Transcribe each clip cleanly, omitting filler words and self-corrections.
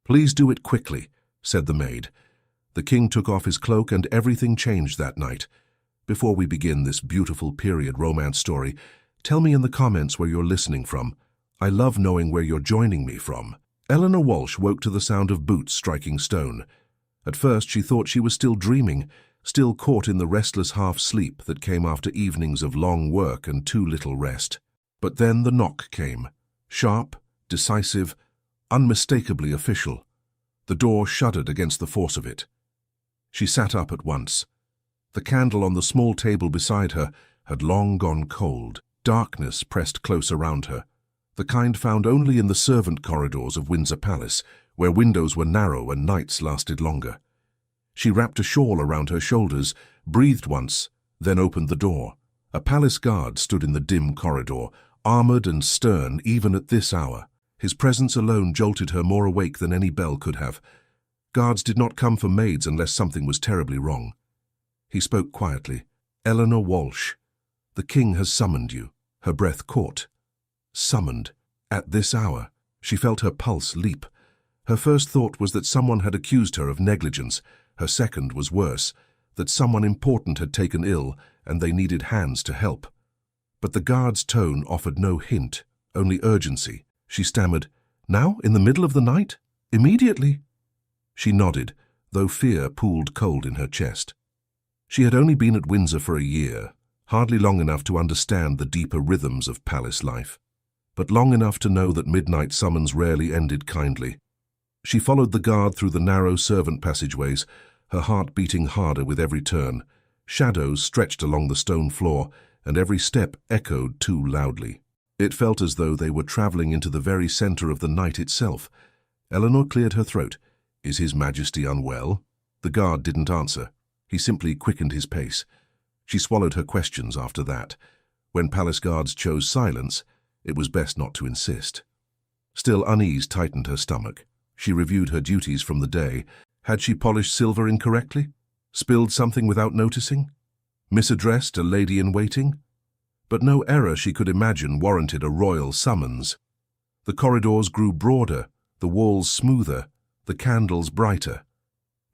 "Please do it quickly," said the maid. The king took off his cloak and everything changed that night. Before we begin this beautiful period romance story, tell me in the comments where you're listening from. I love knowing where you're joining me from. Eleanor Walsh woke to the sound of boots striking stone. At first she thought she was still dreaming, still caught in the restless half-sleep that came after evenings of long work and too little rest. But then the knock came. Sharp, decisive, unmistakably official. The door shuddered against the force of it. She sat up at once. The candle on the small table beside her had long gone cold. Darkness pressed close around her, the kind found only in the servant corridors of Windsor Palace, where windows were narrow and nights lasted longer. She wrapped a shawl around her shoulders, breathed once, then opened the door. A palace guard stood in the dim corridor, armored and stern even at this hour. His presence alone jolted her more awake than any bell could have. Guards did not come for maids unless something was terribly wrong. He spoke quietly. "Eleanor Walsh, the king has summoned you." Her breath caught. Summoned. At this hour. She felt her pulse leap. Her first thought was that someone had accused her of negligence. Her second was worse, that someone important had taken ill and they needed hands to help. But the guard's tone offered no hint, only urgency. She stammered, "Now, in the middle of the night? Immediately?" She nodded, though fear pooled cold in her chest. She had only been at Windsor for a year, hardly long enough to understand the deeper rhythms of palace life, but long enough to know that midnight summons rarely ended kindly. She followed the guard through the narrow servant passageways, her heart beating harder with every turn. Shadows stretched along the stone floor, and every step echoed too loudly. It felt as though they were traveling into the very center of the night itself. Eleanor cleared her throat. "Is His Majesty unwell?" The guard didn't answer. He simply quickened his pace. She swallowed her questions after that. When palace guards chose silence, it was best not to insist. Still, unease tightened her stomach. She reviewed her duties from the day. Had she polished silver incorrectly? Spilled something without noticing? Misaddressed a lady-in-waiting? But no error she could imagine warranted a royal summons. The corridors grew broader, the walls smoother, the candles brighter.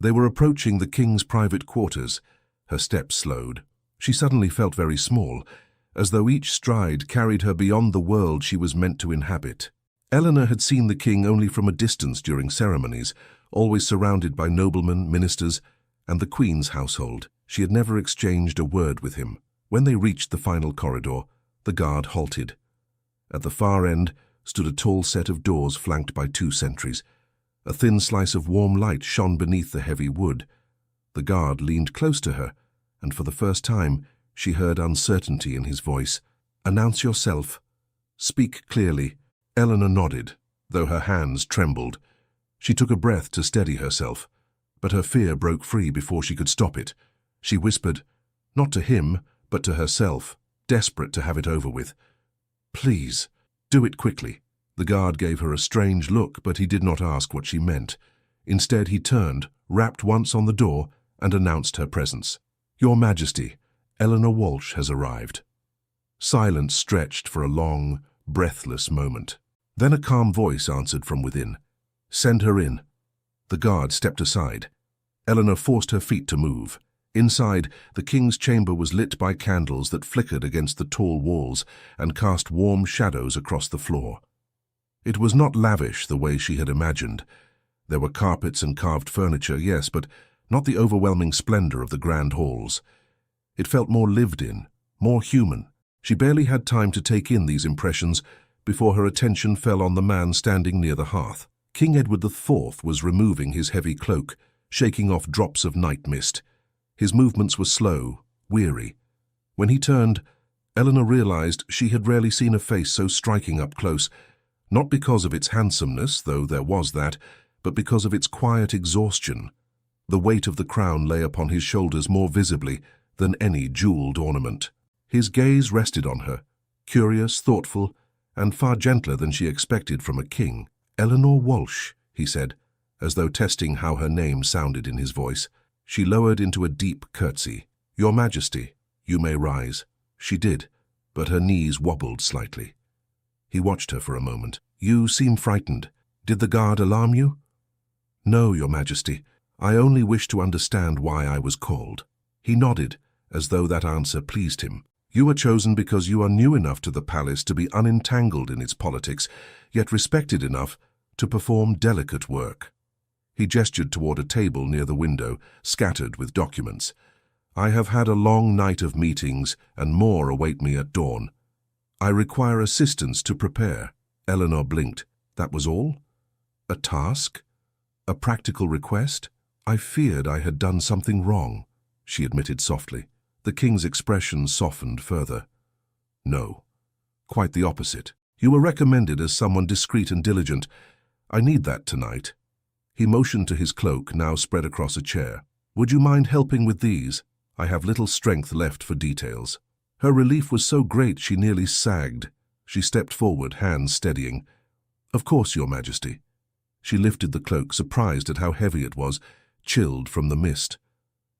They were approaching the king's private quarters. Her steps slowed. She suddenly felt very small, as though each stride carried her beyond the world she was meant to inhabit. Eleanor had seen the king only from a distance during ceremonies, always surrounded by noblemen, ministers, and the queen's household. She had never exchanged a word with him. When they reached the final corridor, the guard halted. At the far end stood a tall set of doors flanked by 2 sentries. A thin slice of warm light shone beneath the heavy wood. The guard leaned close to her, and for the first time she heard uncertainty in his voice. "Announce yourself. Speak clearly." Eleanor nodded, though her hands trembled. She took a breath to steady herself, but her fear broke free before she could stop it. She whispered, not to him, but to herself, desperate to have it over with. "Please, do it quickly." The guard gave her a strange look, but he did not ask what she meant. Instead, he turned, rapped once on the door, and announced her presence. "Your Majesty, Eleanor Walsh has arrived." Silence stretched for a long, breathless moment. Then a calm voice answered from within. "Send her in." The guard stepped aside. Eleanor forced her feet to move. Inside, the king's chamber was lit by candles that flickered against the tall walls and cast warm shadows across the floor. It was not lavish the way she had imagined. There were carpets and carved furniture, yes, but not the overwhelming splendor of the grand halls. It felt more lived in, more human. She barely had time to take in these impressions before her attention fell on the man standing near the hearth. King Edward IV was removing his heavy cloak, shaking off drops of night mist. His movements were slow, weary. When he turned, Eleanor realized she had rarely seen a face so striking up close, not because of its handsomeness, though there was that, but because of its quiet exhaustion. The weight of the crown lay upon his shoulders more visibly than any jeweled ornament. His gaze rested on her, curious, thoughtful, and far gentler than she expected from a king. "Eleanor Walsh," he said, as though testing how her name sounded in his voice. She lowered into a deep curtsy. "Your Majesty, you may rise." She did, but her knees wobbled slightly. He watched her for a moment. "You seem frightened. Did the guard alarm you?" No, Your Majesty. I only wish to understand why I was called. He nodded, as though that answer pleased him. You were chosen because you are new enough to the palace to be unentangled in its politics, yet respected enough to perform delicate work. He gestured toward a table near the window, scattered with documents. I have had a long night of meetings, and more await me at dawn. I require assistance to prepare. Eleanor blinked. That was all? A task? A practical request? I feared I had done something wrong, she admitted softly. The king's expression softened further. No, quite the opposite. You were recommended as someone discreet and diligent. I need that tonight. He motioned to his cloak, now spread across a chair. Would you mind helping with these? I have little strength left for details. Her relief was so great she nearly sagged. She stepped forward, hands steadying. Of course, Your Majesty. She lifted the cloak, surprised at how heavy it was, chilled from the mist.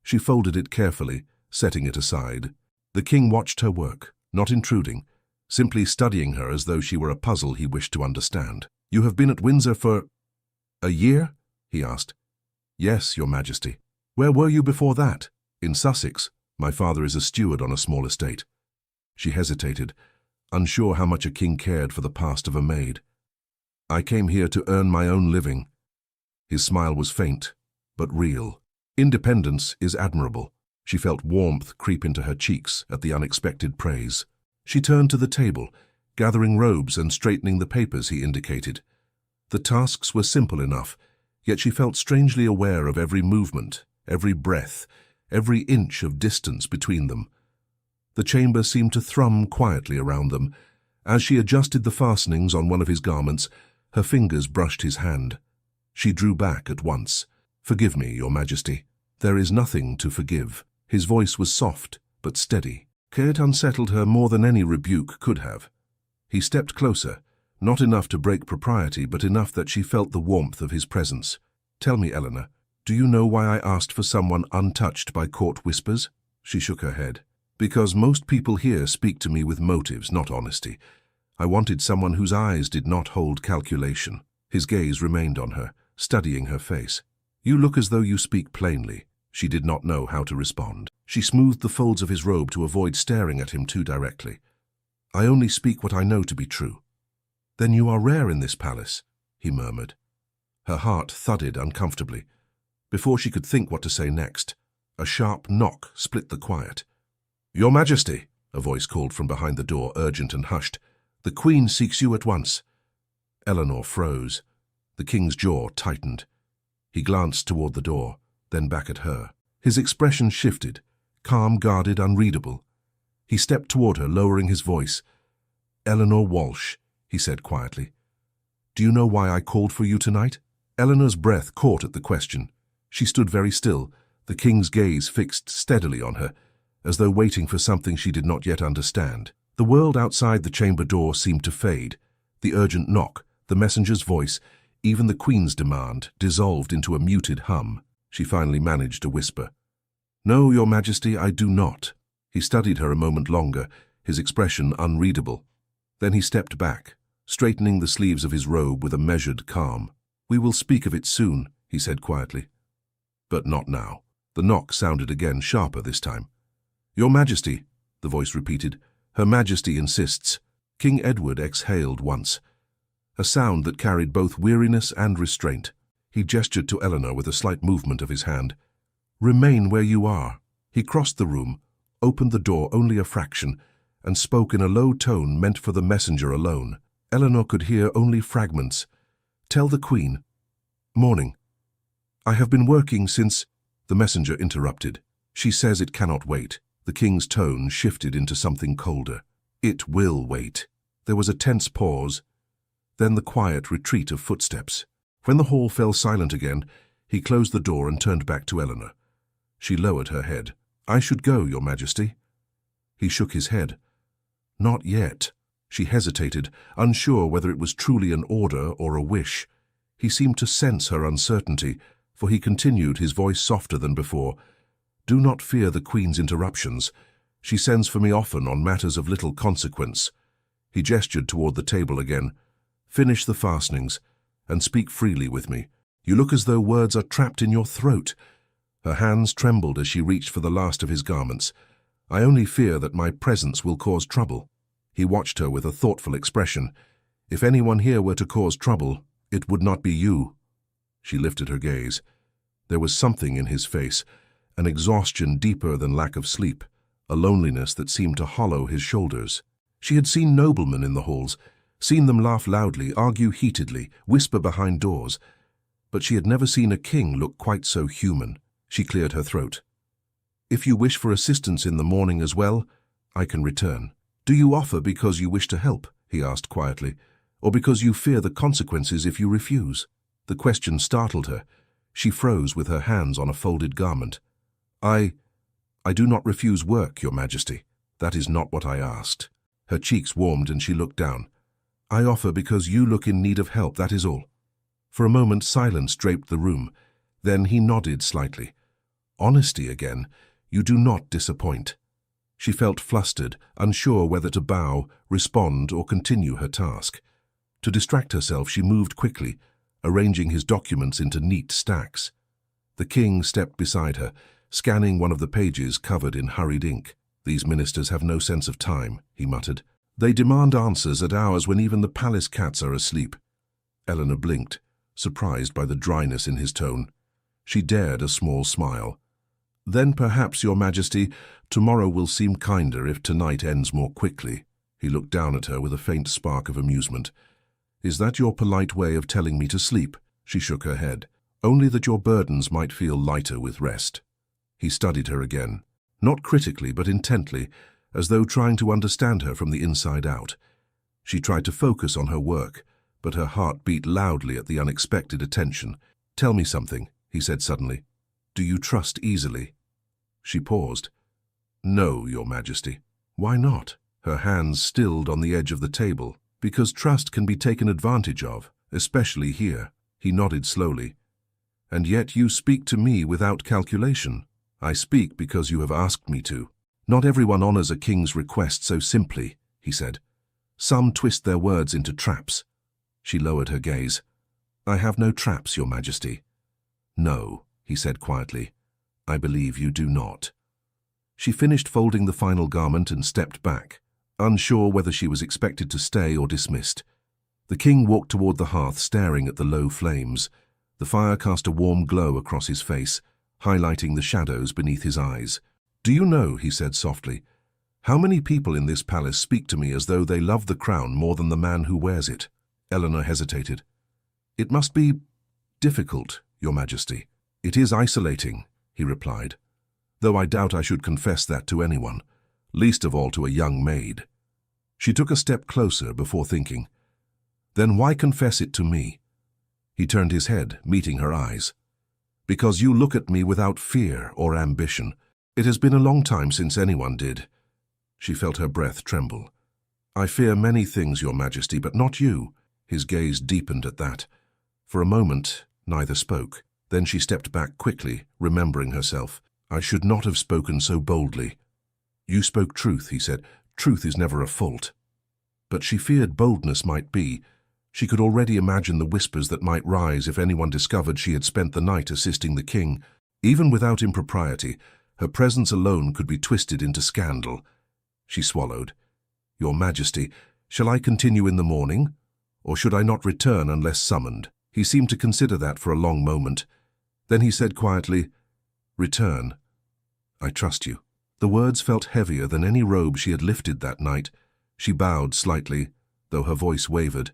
She folded it carefully, setting it aside. The king watched her work, not intruding, simply studying her as though she were a puzzle he wished to understand. You have been at Windsor for a year? He asked. Yes, Your Majesty. Where were you before that? In Sussex. My father is a steward on a small estate. She hesitated, unsure how much a king cared for the past of a maid. I came here to earn my own living. His smile was faint, but real. Independence is admirable. She felt warmth creep into her cheeks at the unexpected praise. She turned to the table, gathering robes and straightening the papers he indicated. The tasks were simple enough, yet she felt strangely aware of every movement, every breath, every inch of distance between them. The chamber seemed to thrum quietly around them. As she adjusted the fastenings on one of his garments, her fingers brushed his hand. She drew back at once. Forgive me, Your Majesty. There is nothing to forgive. His voice was soft, but steady. It unsettled her more than any rebuke could have. He stepped closer, not enough to break propriety, but enough that she felt the warmth of his presence. Tell me, Eleanor, do you know why I asked for someone untouched by court whispers? She shook her head. Because most people here speak to me with motives, not honesty. I wanted someone whose eyes did not hold calculation. His gaze remained on her, studying her face. You look as though you speak plainly. She did not know how to respond. She smoothed the folds of his robe to avoid staring at him too directly. I only speak what I know to be true. Then you are rare in this palace, he murmured. Her heart thudded uncomfortably. Before she could think what to say next, a sharp knock split the quiet. Your Majesty, a voice called from behind the door, urgent and hushed. The Queen seeks you at once. Eleanor froze. The king's jaw tightened. He glanced toward the door, then back at her. His expression shifted, calm, guarded, unreadable. He stepped toward her, lowering his voice. Eleanor Walsh, he said quietly. Do you know why I called for you tonight? Eleanor's breath caught at the question. She stood very still, the king's gaze fixed steadily on her, as though waiting for something she did not yet understand. The world outside the chamber door seemed to fade. The urgent knock, the messenger's voice, even the Queen's demand, dissolved into a muted hum. She finally managed to whisper. No, Your Majesty, I do not. He studied her a moment longer, his expression unreadable. Then he stepped back, straightening the sleeves of his robe with a measured calm. We will speak of it soon, he said quietly. But not now. The knock sounded again, sharper this time. Your Majesty, the voice repeated. Her Majesty insists. King Edward exhaled once, a sound that carried both weariness and restraint. He gestured to Eleanor with a slight movement of his hand. Remain where you are. He crossed the room, opened the door only a fraction, and spoke in a low tone meant for the messenger alone. Eleanor could hear only fragments. Tell the Queen. Morning. I have been working since... The messenger interrupted. She says it cannot wait. The king's tone shifted into something colder. It will wait. There was a tense pause, then the quiet retreat of footsteps. When the hall fell silent again, he closed the door and turned back to Eleanor. She lowered her head. I should go, Your Majesty. He shook his head. Not yet. She hesitated, unsure whether it was truly an order or a wish. He seemed to sense her uncertainty, for he continued, his voice softer than before. Do not fear the Queen's interruptions. She sends for me often on matters of little consequence. He gestured toward the table again. Finish the fastenings, and speak freely with me. You look as though words are trapped in your throat." Her hands trembled as she reached for the last of his garments. "I only fear that my presence will cause trouble." He watched her with a thoughtful expression. "If anyone here were to cause trouble, it would not be you." She lifted her gaze. There was something in his face, an exhaustion deeper than lack of sleep, a loneliness that seemed to hollow his shoulders. She had seen noblemen in the halls, seen them laugh loudly, argue heatedly, whisper behind doors. But she had never seen a king look quite so human. She cleared her throat. "If you wish for assistance in the morning as well, I can return." "Do you offer because you wish to help?" he asked quietly, "or because you fear the consequences if you refuse?" The question startled her. She froze with her hands on a folded garment. I do not refuse work, Your Majesty. That is not what I asked." Her cheeks warmed and she looked down. "I offer because you look in need of help, that is all." For a moment silence draped the room. Then he nodded slightly. "Honesty again. You do not disappoint." She felt flustered, unsure whether to bow, respond, or continue her task. To distract herself, she moved quickly, arranging his documents into neat stacks. The king stepped beside her, scanning one of the pages covered in hurried ink. "These ministers have no sense of time," he muttered. "They demand answers at hours when even the palace cats are asleep." Eleanor blinked, surprised by the dryness in his tone. She dared a small smile. "Then perhaps, Your Majesty, tomorrow will seem kinder if tonight ends more quickly." He looked down at her with a faint spark of amusement. "Is that your polite way of telling me to sleep?" She shook her head. "Only that your burdens might feel lighter with rest." He studied her again, not critically but intently, as though trying to understand her from the inside out. She tried to focus on her work, but her heart beat loudly at the unexpected attention. "Tell me something," he said suddenly. "Do you trust easily?" She paused. "No, Your Majesty." "Why not?" Her hands stilled on the edge of the table. "Because trust can be taken advantage of, especially here." He nodded slowly. "And yet you speak to me without calculation." "I speak because you have asked me to." "Not everyone honors a king's request so simply," he said. "Some twist their words into traps." She lowered her gaze. "I have no traps, Your Majesty." "No," he said quietly. "I believe you do not." She finished folding the final garment and stepped back, unsure whether she was expected to stay or dismissed. The king walked toward the hearth, staring at the low flames. The fire cast a warm glow across his face, highlighting the shadows beneath his eyes. "Do you know," he said softly, "how many people in this palace speak to me as though they love the crown more than the man who wears it?" Eleanor hesitated. "It must be difficult, Your Majesty." "It is isolating," he replied, "though I doubt I should confess that to anyone, least of all to a young maid." She took a step closer before thinking. "Then why confess it to me?" He turned his head, meeting her eyes. "Because you look at me without fear or ambition. It has been a long time since anyone did." She felt her breath tremble. "I fear many things, Your Majesty, but not you." His gaze deepened at that. For a moment, neither spoke. Then she stepped back quickly, remembering herself. "I should not have spoken so boldly." "You spoke truth," he said. "Truth is never a fault." But she feared boldness might be. She could already imagine the whispers that might rise if anyone discovered she had spent the night assisting the king. Even without impropriety, her presence alone could be twisted into scandal. She swallowed. "Your Majesty, shall I continue in the morning? Or should I not return unless summoned?" He seemed to consider that for a long moment. Then he said quietly, "Return. I trust you." The words felt heavier than any robe she had lifted that night. She bowed slightly, though her voice wavered.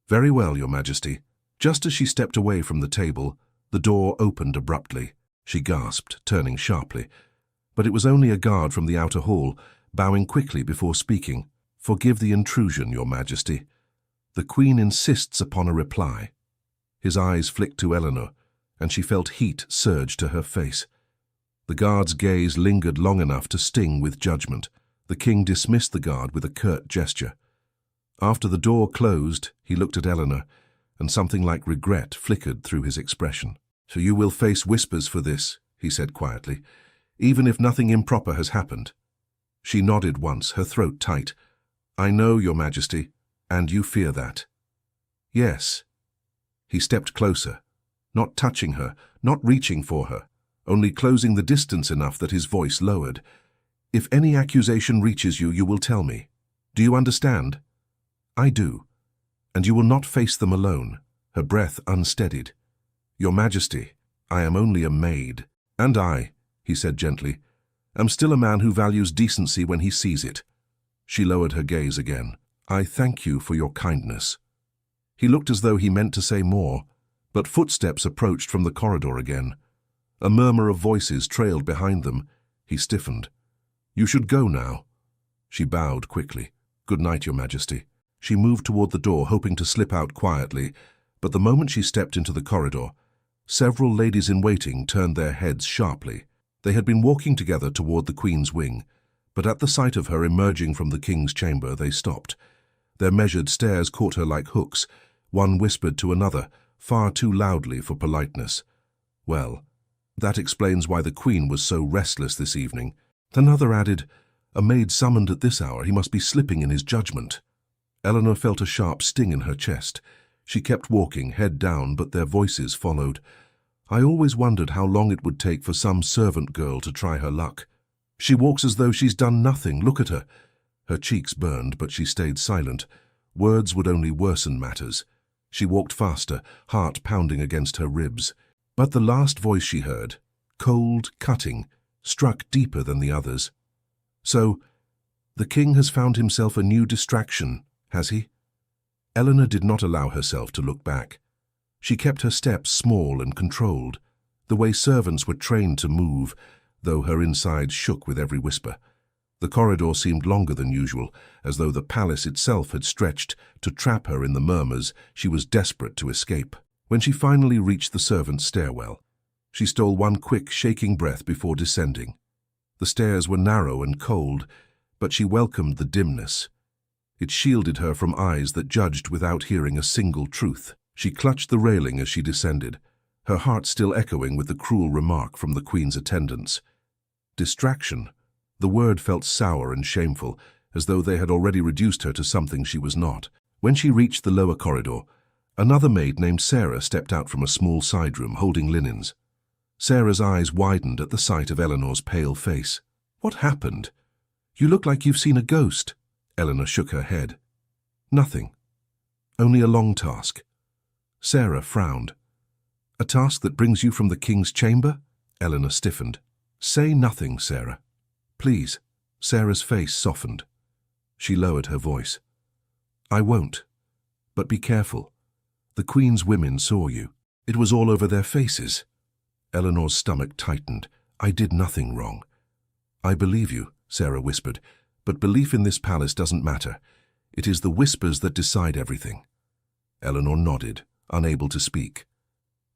"Very well, Your Majesty." Just as she stepped away from the table, the door opened abruptly. She gasped, turning sharply. But it was only a guard from the outer hall, bowing quickly before speaking. "Forgive the intrusion, Your Majesty. The Queen insists upon a reply." His eyes flicked to Eleanor, and she felt heat surge to her face. The guard's gaze lingered long enough to sting with judgment. The king dismissed the guard with a curt gesture. After the door closed, he looked at Eleanor, and something like regret flickered through his expression. "So you will face whispers for this," he said quietly, "even if nothing improper has happened." She nodded once, her throat tight. "I know, Your Majesty, and you fear that." "Yes." He stepped closer. not touching her, not reaching for her, only closing the distance enough that his voice lowered. "If any accusation reaches you, you will tell me. Do you understand?" "I do. And you will not face them alone." Her breath unsteadied. "Your Majesty, I am only a maid." "And I," he said gently, "am still a man who values decency when he sees it." She lowered her gaze again. "I thank you for your kindness." He looked as though he meant to say more, but footsteps approached from the corridor again. A murmur of voices trailed behind them. He stiffened. "You should go now." She bowed quickly. "Good night, Your Majesty." She moved toward the door, hoping to slip out quietly, but the moment she stepped into the corridor, several ladies-in-waiting turned their heads sharply. They had been walking together toward the Queen's wing, but at the sight of her emerging from the King's chamber, they stopped. Their measured stares caught her like hooks. One whispered to another, far too loudly for politeness. "Well, that explains why the Queen was so restless this evening." Another added, "A maid summoned at this hour, he must be slipping in his judgment." Eleanor felt a sharp sting in her chest. She kept walking, head down, but their voices followed. "I always wondered how long it would take for some servant girl to try her luck. She walks as though she's done nothing. Look at her." Her cheeks burned, but she stayed silent. Words would only worsen matters. She walked faster, heart pounding against her ribs. But the last voice she heard, cold, cutting, struck deeper than the others. "So, the King has found himself a new distraction, has he?" Eleanor did not allow herself to look back. She kept her steps small and controlled, the way servants were trained to move, though her insides shook with every whisper. The corridor seemed longer than usual, as though the palace itself had stretched to trap her in the murmurs she was desperate to escape. When she finally reached the servants' stairwell, she stole one quick, shaking breath before descending. The stairs were narrow and cold, but she welcomed the dimness. It shielded her from eyes that judged without hearing a single truth. She clutched the railing as she descended, her heart still echoing with the cruel remark from the Queen's attendants. Distraction. The word felt sour and shameful, as though they had already reduced her to something she was not. When she reached the lower corridor, another maid named Sarah stepped out from a small side room, holding linens. Sarah's eyes widened at the sight of Eleanor's pale face. "What happened? You look like you've seen a ghost." Eleanor shook her head. "Nothing. Only a long task." Sarah frowned. "A task that brings you from the King's chamber?" Eleanor stiffened. "Say nothing, Sarah. Please." Sarah's face softened. She lowered her voice. "I won't. But be careful. The Queen's women saw you. It was all over their faces." Eleanor's stomach tightened. "I did nothing wrong." "I believe you," Sarah whispered, "but belief in this palace doesn't matter. It is the whispers that decide everything." Eleanor nodded, unable to speak.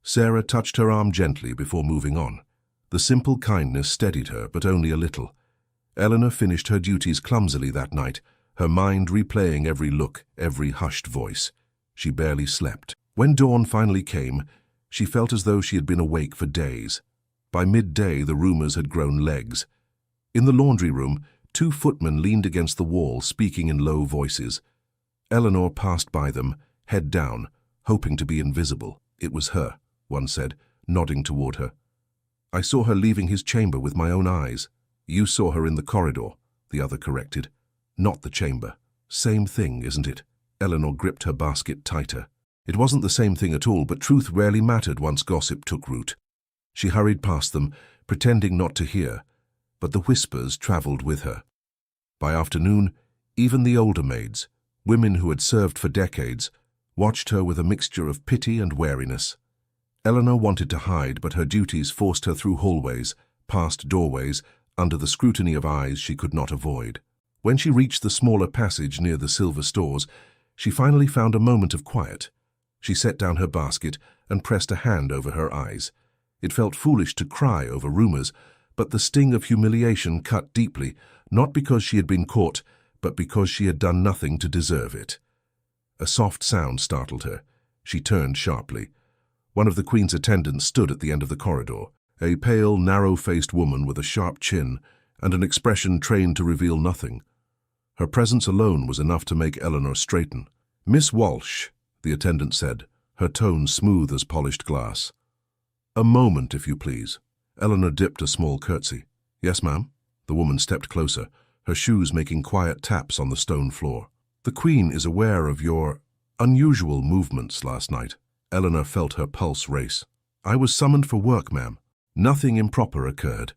Sarah touched her arm gently before moving on. The simple kindness steadied her, but only a little. Eleanor finished her duties clumsily that night, her mind replaying every look, every hushed voice. She barely slept. When dawn finally came, she felt as though she had been awake for days. By midday, the rumors had grown legs. In the laundry room, 2 footmen leaned against the wall, speaking in low voices. Eleanor passed by them, head down, hoping to be invisible. "It was her," one said, nodding toward her. "I saw her leaving his chamber with my own eyes." "You saw her in the corridor," the other corrected. "Not the chamber." "Same thing, isn't it?" Eleanor gripped her basket tighter. It wasn't the same thing at all, but truth rarely mattered once gossip took root. She hurried past them, pretending not to hear, but the whispers traveled with her. By afternoon, even the older maids, women who had served for decades, watched her with a mixture of pity and wariness. Eleanor wanted to hide, but her duties forced her through hallways, past doorways, under the scrutiny of eyes she could not avoid. When she reached the smaller passage near the silver stores, she finally found a moment of quiet. She set down her basket and pressed a hand over her eyes. It felt foolish to cry over rumors, but the sting of humiliation cut deeply, not because she had been caught, but because she had done nothing to deserve it. A soft sound startled her. She turned sharply. One of the Queen's attendants stood at the end of the corridor, a pale, narrow-faced woman with a sharp chin and an expression trained to reveal nothing. Her presence alone was enough to make Eleanor straighten. "Miss Walsh," the attendant said, her tone smooth as polished glass. A moment, if you please. Eleanor dipped a small curtsy. Yes, ma'am. The woman stepped closer, her shoes making quiet taps on the stone floor. The Queen is aware of your unusual movements last night. Eleanor felt her pulse race. I was summoned for work, ma'am. Nothing improper occurred.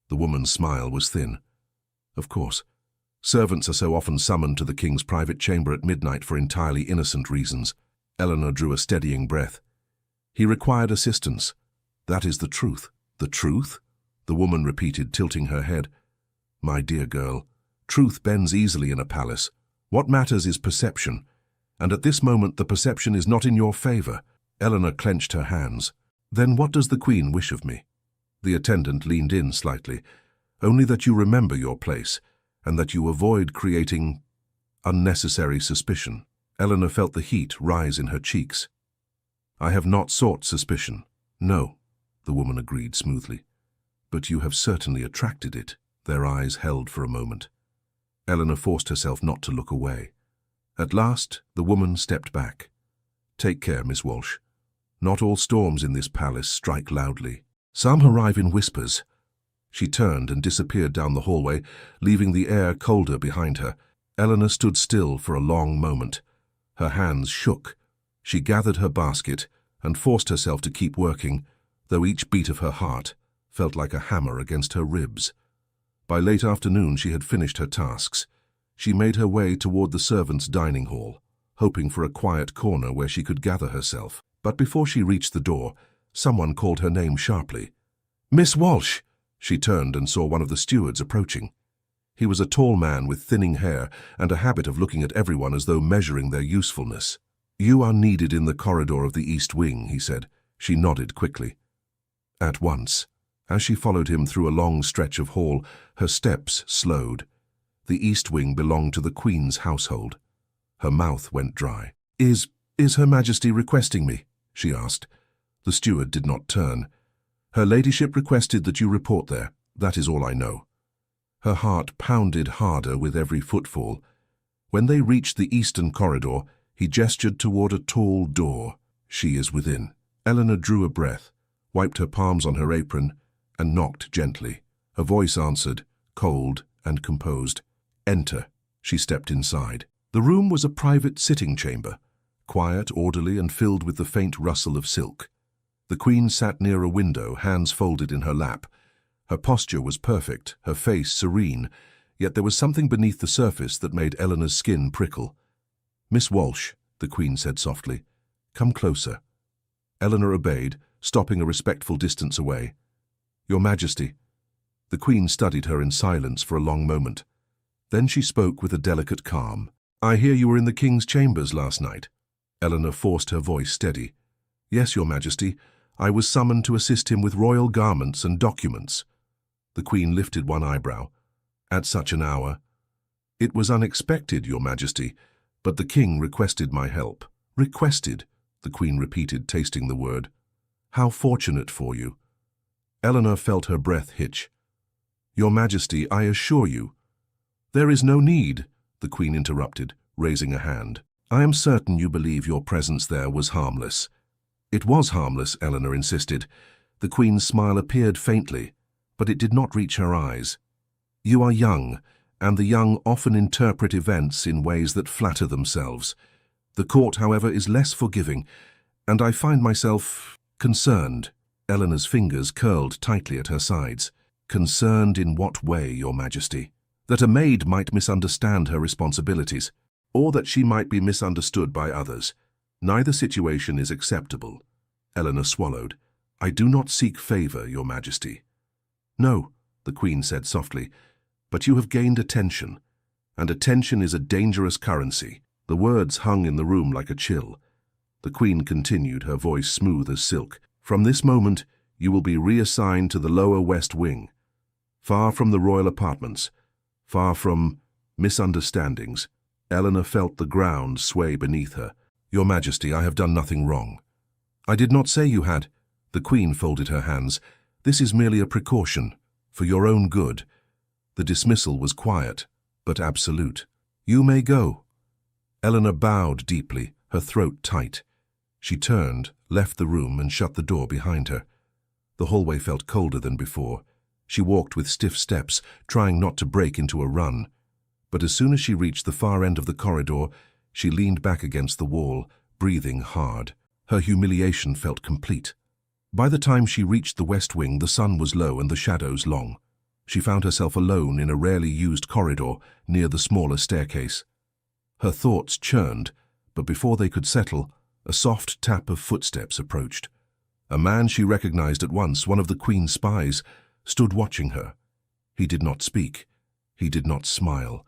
The woman's smile was thin. Of course. Servants are so often summoned to the king's private chamber at midnight for entirely innocent reasons. Eleanor drew a steadying breath. He required assistance. That is the truth. The truth? The woman repeated, tilting her head. My dear girl, truth bends easily in a palace. What matters is perception. And at this moment the perception is not in your favor. Eleanor clenched her hands. Then what does the Queen wish of me? The attendant leaned in slightly. Only that you remember your place, and that you avoid creating unnecessary suspicion. Eleanor felt the heat rise in her cheeks. I have not sought suspicion. No, the woman agreed smoothly. But you have certainly attracted it. Their eyes held for a moment. Eleanor forced herself not to look away. At last, the woman stepped back. Take care, Miss Walsh. Not all storms in this palace strike loudly. Some arrive in whispers. She turned and disappeared down the hallway, leaving the air colder behind her. Eleanor stood still for a long moment. Her hands shook. She gathered her basket and forced herself to keep working, though each beat of her heart felt like a hammer against her ribs. By late afternoon she had finished her tasks. She made her way toward the servants' dining hall, hoping for a quiet corner where she could gather herself. But before she reached the door, someone called her name sharply. Miss Walsh! She turned and saw one of the stewards approaching. He was a tall man with thinning hair and a habit of looking at everyone as though measuring their usefulness. You are needed in the corridor of the East Wing, he said. She nodded quickly. At once. As she followed him through a long stretch of hall, her steps slowed. The East Wing belonged to the Queen's household. Her mouth went dry. Is Her Majesty requesting me? She asked. The steward did not turn. Her ladyship requested that you report there. That is all I know. Her heart pounded harder with every footfall. When they reached the eastern corridor, he gestured toward a tall door. She is within. Eleanor drew a breath, wiped her palms on her apron, and knocked gently. A voice answered, cold and composed. Enter. She stepped inside. The room was a private sitting chamber, quiet, orderly, and filled with the faint rustle of silk. The Queen sat near a window, hands folded in her lap. Her posture was perfect, her face serene, yet there was something beneath the surface that made Eleanor's skin prickle. Miss Walsh, the Queen said softly, come closer. Eleanor obeyed, stopping a respectful distance away. Your Majesty. The Queen studied her in silence for a long moment. Then she spoke with a delicate calm. I hear you were in the King's chambers last night. Eleanor forced her voice steady. Yes, Your Majesty. I was summoned to assist him with royal garments and documents. The Queen lifted one eyebrow. At such an hour? It was unexpected, Your Majesty, but the King requested my help. Requested, the Queen repeated, tasting the word. How fortunate for you. Eleanor felt her breath hitch. Your Majesty, I assure you. There is no need, the Queen interrupted, raising a hand. I am certain you believe your presence there was harmless. It was harmless, Eleanor insisted. The Queen's smile appeared faintly, but it did not reach her eyes. You are young, and the young often interpret events in ways that flatter themselves. The court, however, is less forgiving, and I find myself concerned. Eleanor's fingers curled tightly at her sides. Concerned in what way, Your Majesty? That a maid might misunderstand her responsibilities, or that she might be misunderstood by others. Neither situation is acceptable. Eleanor swallowed. I do not seek favor, Your Majesty. No, the Queen said softly, but you have gained attention, and attention is a dangerous currency. The words hung in the room like a chill. The Queen continued, her voice smooth as silk. From this moment, you will be reassigned to the lower West Wing, far from the royal apartments, far from misunderstandings. Eleanor felt the ground sway beneath her. Your Majesty, I have done nothing wrong. I did not say you had. The Queen folded her hands. This is merely a precaution, for your own good. The dismissal was quiet, but absolute. You may go. Eleanor bowed deeply, her throat tight. She turned, left the room, and shut the door behind her. The hallway felt colder than before. She walked with stiff steps, trying not to break into a run. But as soon as she reached the far end of the corridor, she leaned back against the wall, breathing hard. Her humiliation felt complete. By the time she reached the west wing, the sun was low and the shadows long. She found herself alone in a rarely used corridor near the smaller staircase. Her thoughts churned, but before they could settle, a soft tap of footsteps approached. A man she recognized at once, one of the Queen's spies, stood watching her. He did not speak. He did not smile.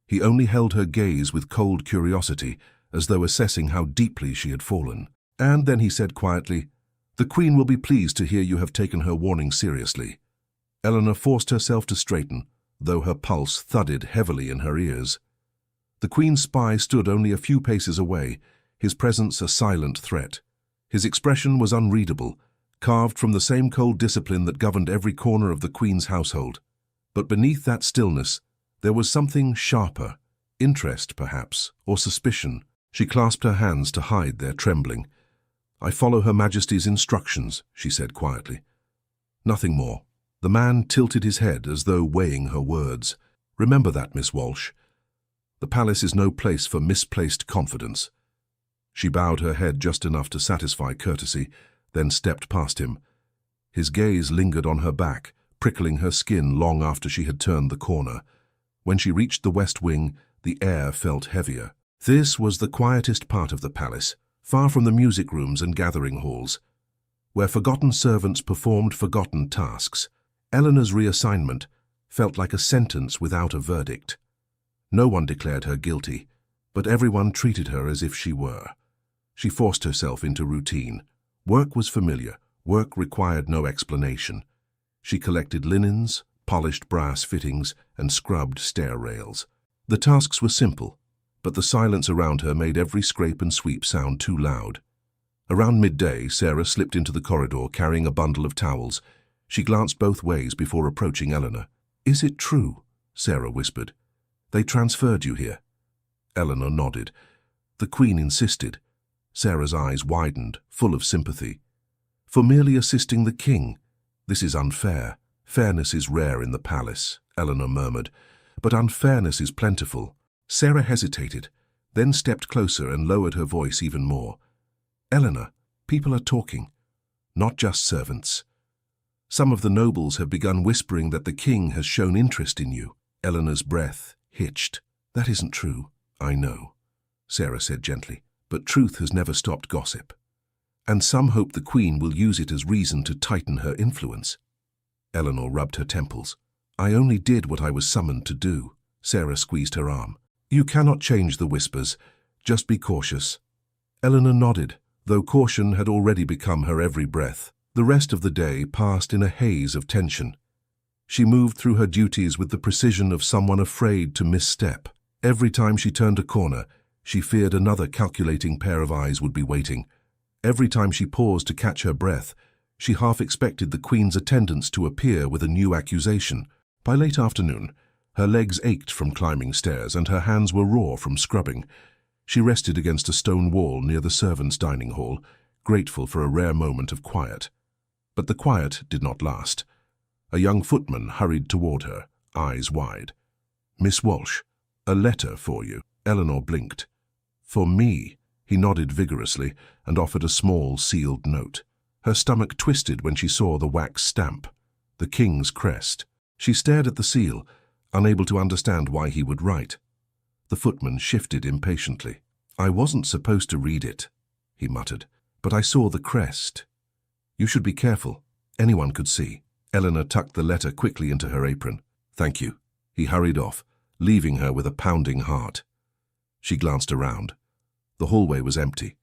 He only held her gaze with cold curiosity, as though assessing how deeply she had fallen. And then he said quietly, "The Queen will be pleased to hear you have taken her warning seriously." Eleanor forced herself to straighten, though her pulse thudded heavily in her ears. The Queen's spy stood only a few paces away, his presence a silent threat. His expression was unreadable, carved from the same cold discipline that governed every corner of the Queen's household. But beneath that stillness, there was something sharper, interest perhaps, or suspicion. She clasped her hands to hide their trembling. "I follow Her Majesty's instructions," she said quietly. Nothing more. The man tilted his head as though weighing her words. "Remember that, Miss Walsh. The palace is no place for misplaced confidence." She bowed her head just enough to satisfy courtesy, then stepped past him. His gaze lingered on her back, prickling her skin long after she had turned the corner. When she reached the west wing, the air felt heavier. This was the quietest part of the palace, far from the music rooms and gathering halls, where forgotten servants performed forgotten tasks. Eleanor's reassignment felt like a sentence without a verdict. No one declared her guilty, but everyone treated her as if she were. She forced herself into routine. Work was familiar. Work required no explanation. She collected linens, polished brass fittings, and scrubbed stair rails. The tasks were simple, but the silence around her made every scrape and sweep sound too loud. Around midday, Sarah slipped into the corridor carrying a bundle of towels. She glanced both ways before approaching Eleanor. "Is it true?" Sarah whispered. "They transferred you here?" Eleanor nodded. "The Queen insisted." Sarah's eyes widened, full of sympathy. "For merely assisting the king? This is unfair." "Fairness is rare in the palace," Eleanor murmured, "but unfairness is plentiful." Sarah hesitated, then stepped closer and lowered her voice even more. "Eleanor, people are talking, not just servants. Some of the nobles have begun whispering that the king has shown interest in you." Eleanor's breath hitched. "That isn't true." "I know," Sarah said gently, "but truth has never stopped gossip. And some hope the Queen will use it as reason to tighten her influence." Eleanor rubbed her temples. "I only did what I was summoned to do." Sarah squeezed her arm. "You cannot change the whispers. Just be cautious." Eleanor nodded, though caution had already become her every breath. The rest of the day passed in a haze of tension. She moved through her duties with the precision of someone afraid to misstep. Every time she turned a corner, she feared another calculating pair of eyes would be waiting. Every time she paused to catch her breath, she half expected the Queen's attendants to appear with a new accusation. By late afternoon, her legs ached from climbing stairs and her hands were raw from scrubbing. She rested against a stone wall near the servants' dining hall, grateful for a rare moment of quiet. But the quiet did not last. A young footman hurried toward her, eyes wide. "Miss Walsh, a letter for you." Eleanor blinked. "For me?" He nodded vigorously and offered a small, sealed note. Her stomach twisted when she saw the wax stamp, the king's crest. She stared at the seal, unable to understand why he would write. The footman shifted impatiently. "I wasn't supposed to read it," he muttered, "but I saw the crest. You should be careful. Anyone could see." Eleanor tucked the letter quickly into her apron. "Thank you." He hurried off, leaving her with a pounding heart. She glanced around. The hallway was empty.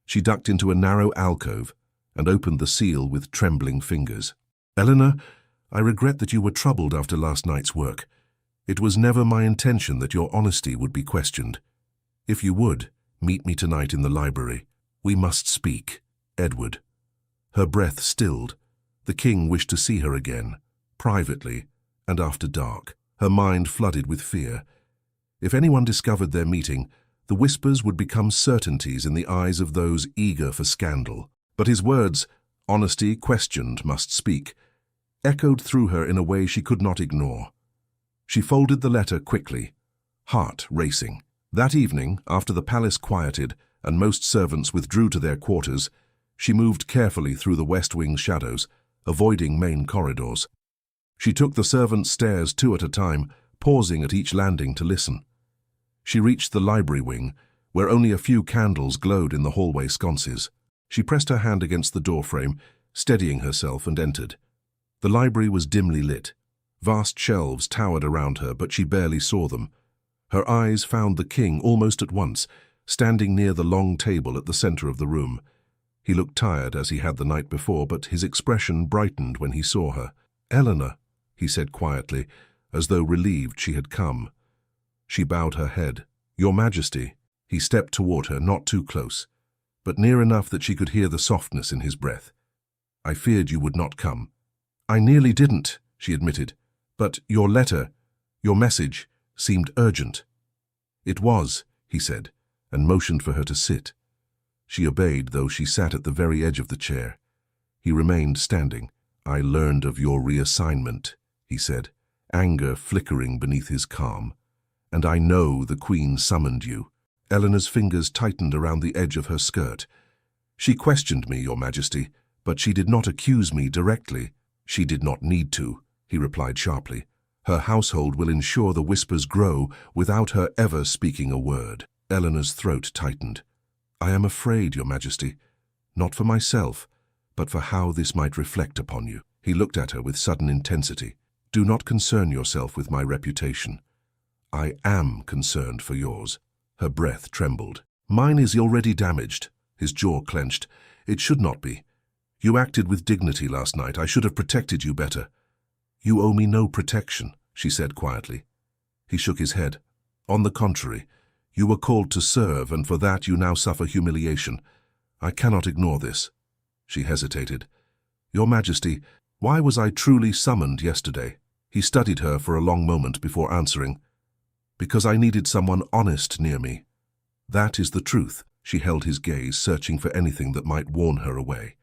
She ducked into a narrow alcove and opened the seal with trembling fingers. "Eleanor, I regret that you were troubled after last night's work. It was never my intention that your honesty would be questioned. If you would, meet me tonight in the library. We must speak. Edward." Her breath stilled. The king wished to see her again, privately and after dark. Her mind flooded with fear. If anyone discovered their meeting, the whispers would become certainties in the eyes of those eager for scandal. But his words, Honesty, questioned, must speak, echoed through her in a way she could not ignore. She folded the letter quickly, heart racing. That evening, after the palace quieted and most servants withdrew to their quarters, she moved carefully through the west wing's shadows, avoiding main corridors. She took the servants' stairs two at a time, pausing at each landing to listen. She reached the library wing, where only a few candles glowed in the hallway sconces. She pressed her hand against the doorframe, steadying herself, and entered. The library was dimly lit. Vast shelves towered around her, but she barely saw them. Her eyes found the king almost at once, standing near the long table at the center of the room. He looked tired as he had the night before, but his expression brightened when he saw her. "Eleanor," he said quietly, as though relieved she had come. She bowed her head. "Your Majesty." He stepped toward her, not too close, but near enough that she could hear the softness in his breath. "I feared you would not come." "I nearly didn't," she admitted. "But your letter, your message, seemed urgent." "It was," he said, and motioned for her to sit. She obeyed, though she sat at the very edge of the chair. He remained standing. "I learned of your reassignment," he said, anger flickering beneath his calm. "And I know the Queen summoned you." Eleanor's fingers tightened around the edge of her skirt. "She questioned me, Your Majesty, but she did not accuse me directly." "She did not need to," he replied sharply. "Her household will ensure the whispers grow without her ever speaking a word." Eleanor's throat tightened. "I am afraid, Your Majesty, not for myself, but for how this might reflect upon you." He looked at her with sudden intensity. "Do not concern yourself with my reputation. I am concerned for yours." Her breath trembled. "Mine is already damaged." His jaw clenched. "It should not be. You acted with dignity last night. I should have protected you better." "You owe me no protection," she said quietly. He shook his head. "On the contrary, you were called to serve, and for that you now suffer humiliation. I cannot ignore this." She hesitated. "Your Majesty, why was I truly summoned yesterday?" He studied her for a long moment before answering. "Because I needed someone honest near me. That is the truth." She held his gaze, searching for anything that might warn her away.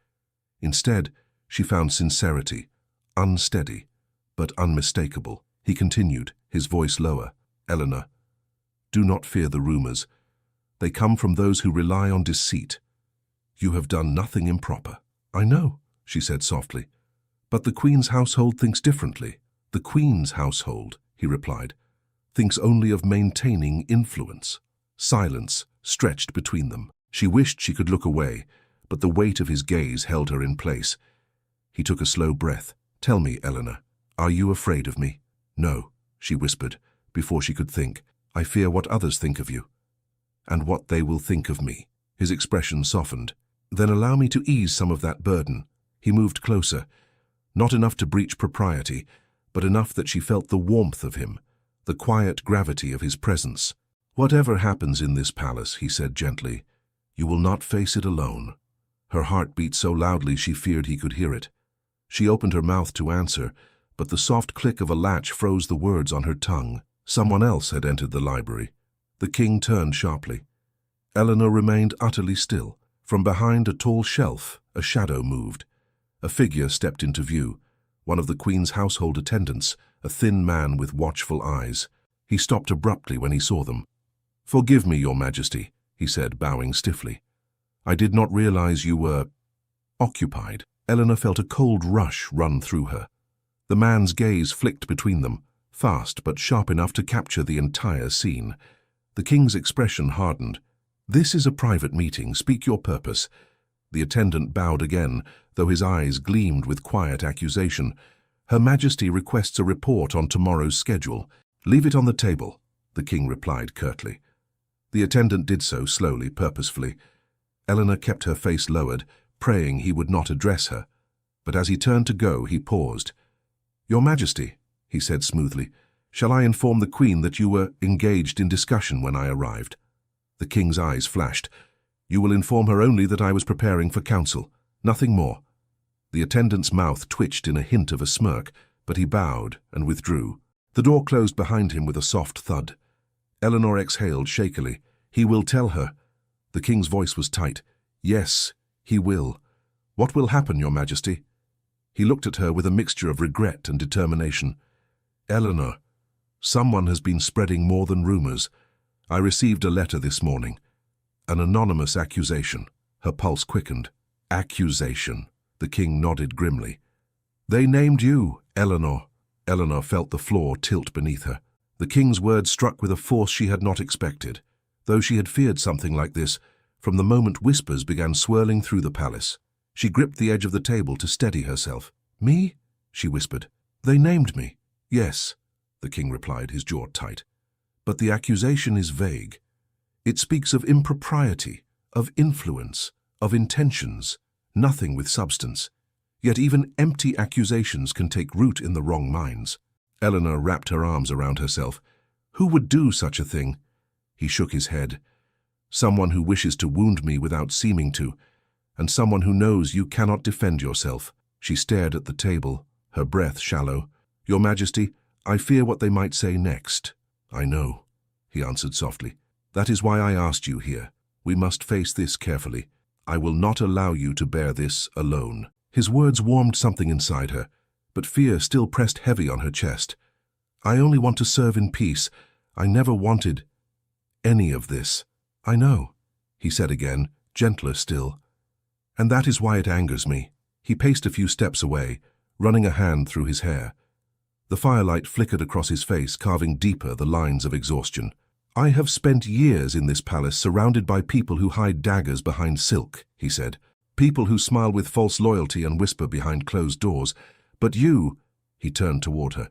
Instead, she found sincerity, unsteady, but unmistakable. He continued, his voice lower. "Eleanor, do not fear the rumors. They come from those who rely on deceit. You have done nothing improper." "I know," she said softly. "But the Queen's household thinks differently." "The Queen's household," he replied, "thinks only of maintaining influence." Silence stretched between them. She wished she could look away, but the weight of his gaze held her in place. He took a slow breath. "Tell me, Eleanor, are you afraid of me?" "No," she whispered, before she could think. "I fear what others think of you, and what they will think of me." His expression softened. "Then allow me to ease some of that burden." He moved closer, not enough to breach propriety, but enough that she felt the warmth of him, the quiet gravity of his presence. "Whatever happens in this palace," he said gently, "you will not face it alone." Her heart beat so loudly she feared he could hear it. She opened her mouth to answer, but the soft click of a latch froze the words on her tongue. Someone else had entered the library. The king turned sharply. Eleanor remained utterly still. From behind a tall shelf, a shadow moved. A figure stepped into view, one of the Queen's household attendants, a thin man with watchful eyes. He stopped abruptly when he saw them. "Forgive me, Your Majesty," he said, bowing stiffly. "I did not realize you were occupied." Eleanor felt a cold rush run through her. The man's gaze flicked between them, fast but sharp enough to capture the entire scene. The king's expression hardened. "This is a private meeting. Speak your purpose." The attendant bowed again, though his eyes gleamed with quiet accusation. "Her Majesty requests a report on tomorrow's schedule." "Leave it on the table," the king replied curtly. The attendant did so slowly, purposefully. Eleanor kept her face lowered, praying he would not address her. But as he turned to go, he paused. "Your Majesty," he said smoothly, "shall I inform the Queen that you were engaged in discussion when I arrived?" The king's eyes flashed. "You will inform her only that I was preparing for council. Nothing more." The attendant's mouth twitched in a hint of a smirk, but he bowed and withdrew. The door closed behind him with a soft thud. Eleanor exhaled shakily. "He will tell her." The king's voice was tight. "Yes, he will. What will happen, Your Majesty? He looked at her with a mixture of regret and determination. Eleanor, someone has been spreading more than rumors. I received a letter this morning. An anonymous accusation. Her pulse quickened. Accusation. The king nodded grimly. They named you, Eleanor. Eleanor felt the floor tilt beneath her. The king's words struck with a force she had not expected, though she had feared something like this from the moment whispers began swirling through the palace. She gripped the edge of the table to steady herself. Me? She whispered. They named me. Yes, the king replied, his jaw tight. But the accusation is vague. It speaks of impropriety, of influence, of intentions, nothing with substance. Yet even empty accusations can take root in the wrong minds. Eleanor wrapped her arms around herself. Who would do such a thing? He shook his head. Someone who wishes to wound me without seeming to, and someone who knows you cannot defend yourself. She stared at the table, her breath shallow. Your Majesty, I fear what they might say next. I know, he answered softly. That is why I asked you here. We must face this carefully. I will not allow you to bear this alone. His words warmed something inside her, but fear still pressed heavy on her chest. I only want to serve in peace. I never wanted any of this. I know, he said again, gentler still. And that is why it angers me. He paced a few steps away, running a hand through his hair. The firelight flickered across his face, carving deeper the lines of exhaustion. I have spent years in this palace surrounded by people who hide daggers behind silk, he said. People who smile with false loyalty and whisper behind closed doors. But you, he turned toward her.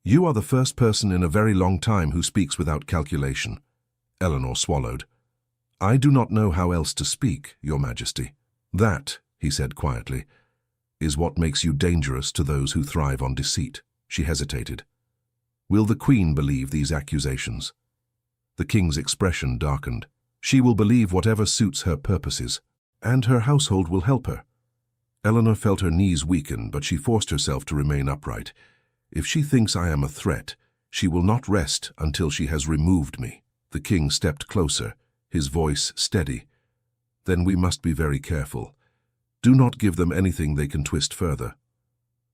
You are the first person in a very long time who speaks without calculation. Eleanor swallowed. I do not know how else to speak, Your Majesty. That, he said quietly, is what makes you dangerous to those who thrive on deceit. She hesitated. Will the Queen believe these accusations? The king's expression darkened. She will believe whatever suits her purposes, and her household will help her. Eleanor felt her knees weaken, but she forced herself to remain upright. If she thinks I am a threat, she will not rest until she has removed me. The king stepped closer, his voice steady. Then we must be very careful. Do not give them anything they can twist further.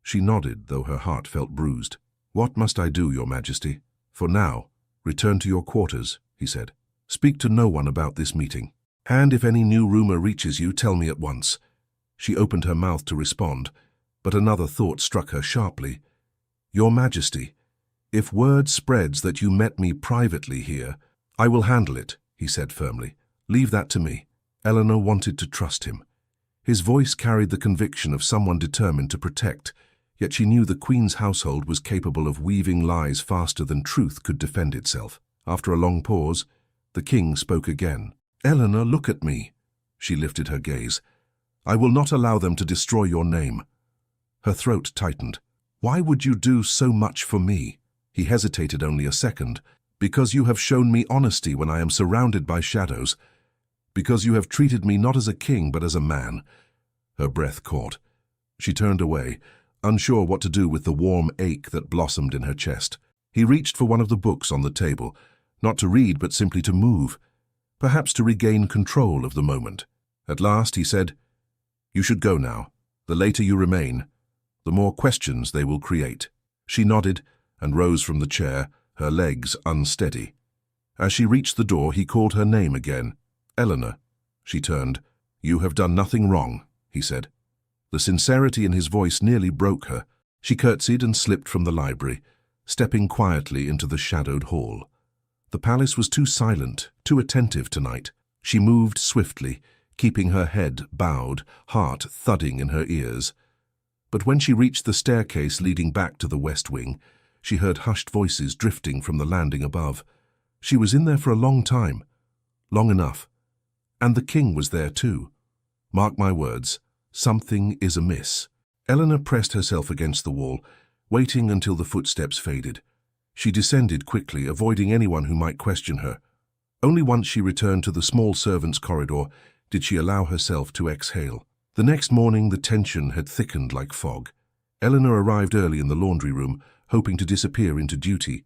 She nodded, though her heart felt bruised. What must I do, Your Majesty? For now, return to your quarters, he said. Speak to no one about this meeting. And if any new rumor reaches you, tell me at once. She opened her mouth to respond, but another thought struck her sharply. Your Majesty, if word spreads that you met me privately here, I will handle it, he said firmly. Leave that to me. Eleanor wanted to trust him. His voice carried the conviction of someone determined to protect, yet she knew the Queen's household was capable of weaving lies faster than truth could defend itself. After a long pause, the king spoke again. Eleanor, look at me. She lifted her gaze. I will not allow them to destroy your name. Her throat tightened. Why would you do so much for me? He hesitated only a second. Because you have shown me honesty when I am surrounded by shadows. Because you have treated me not as a king but as a man. Her breath caught. She turned away, unsure what to do with the warm ache that blossomed in her chest. He reached for one of the books on the table, not to read but simply to move, perhaps to regain control of the moment. At last he said, You should go now. The later you remain, the more questions they will create. She nodded and rose from the chair, her legs unsteady. As she reached the door, he called her name again. Eleanor. She turned. You have done nothing wrong, he said. The sincerity in his voice nearly broke her. She curtsied and slipped from the library, stepping quietly into the shadowed hall. The palace was too silent, too attentive tonight. She moved swiftly, keeping her head bowed, heart thudding in her ears. But when she reached the staircase leading back to the west wing, she heard hushed voices drifting from the landing above. She was in there for a long time. Long enough. And the king was there too. Mark my words, something is amiss. Eleanor pressed herself against the wall, waiting until the footsteps faded. She descended quickly, avoiding anyone who might question her. Only once she returned to the small servants' corridor did she allow herself to exhale. The next morning the tension had thickened like fog. Eleanor arrived early in the laundry room, hoping to disappear into duty.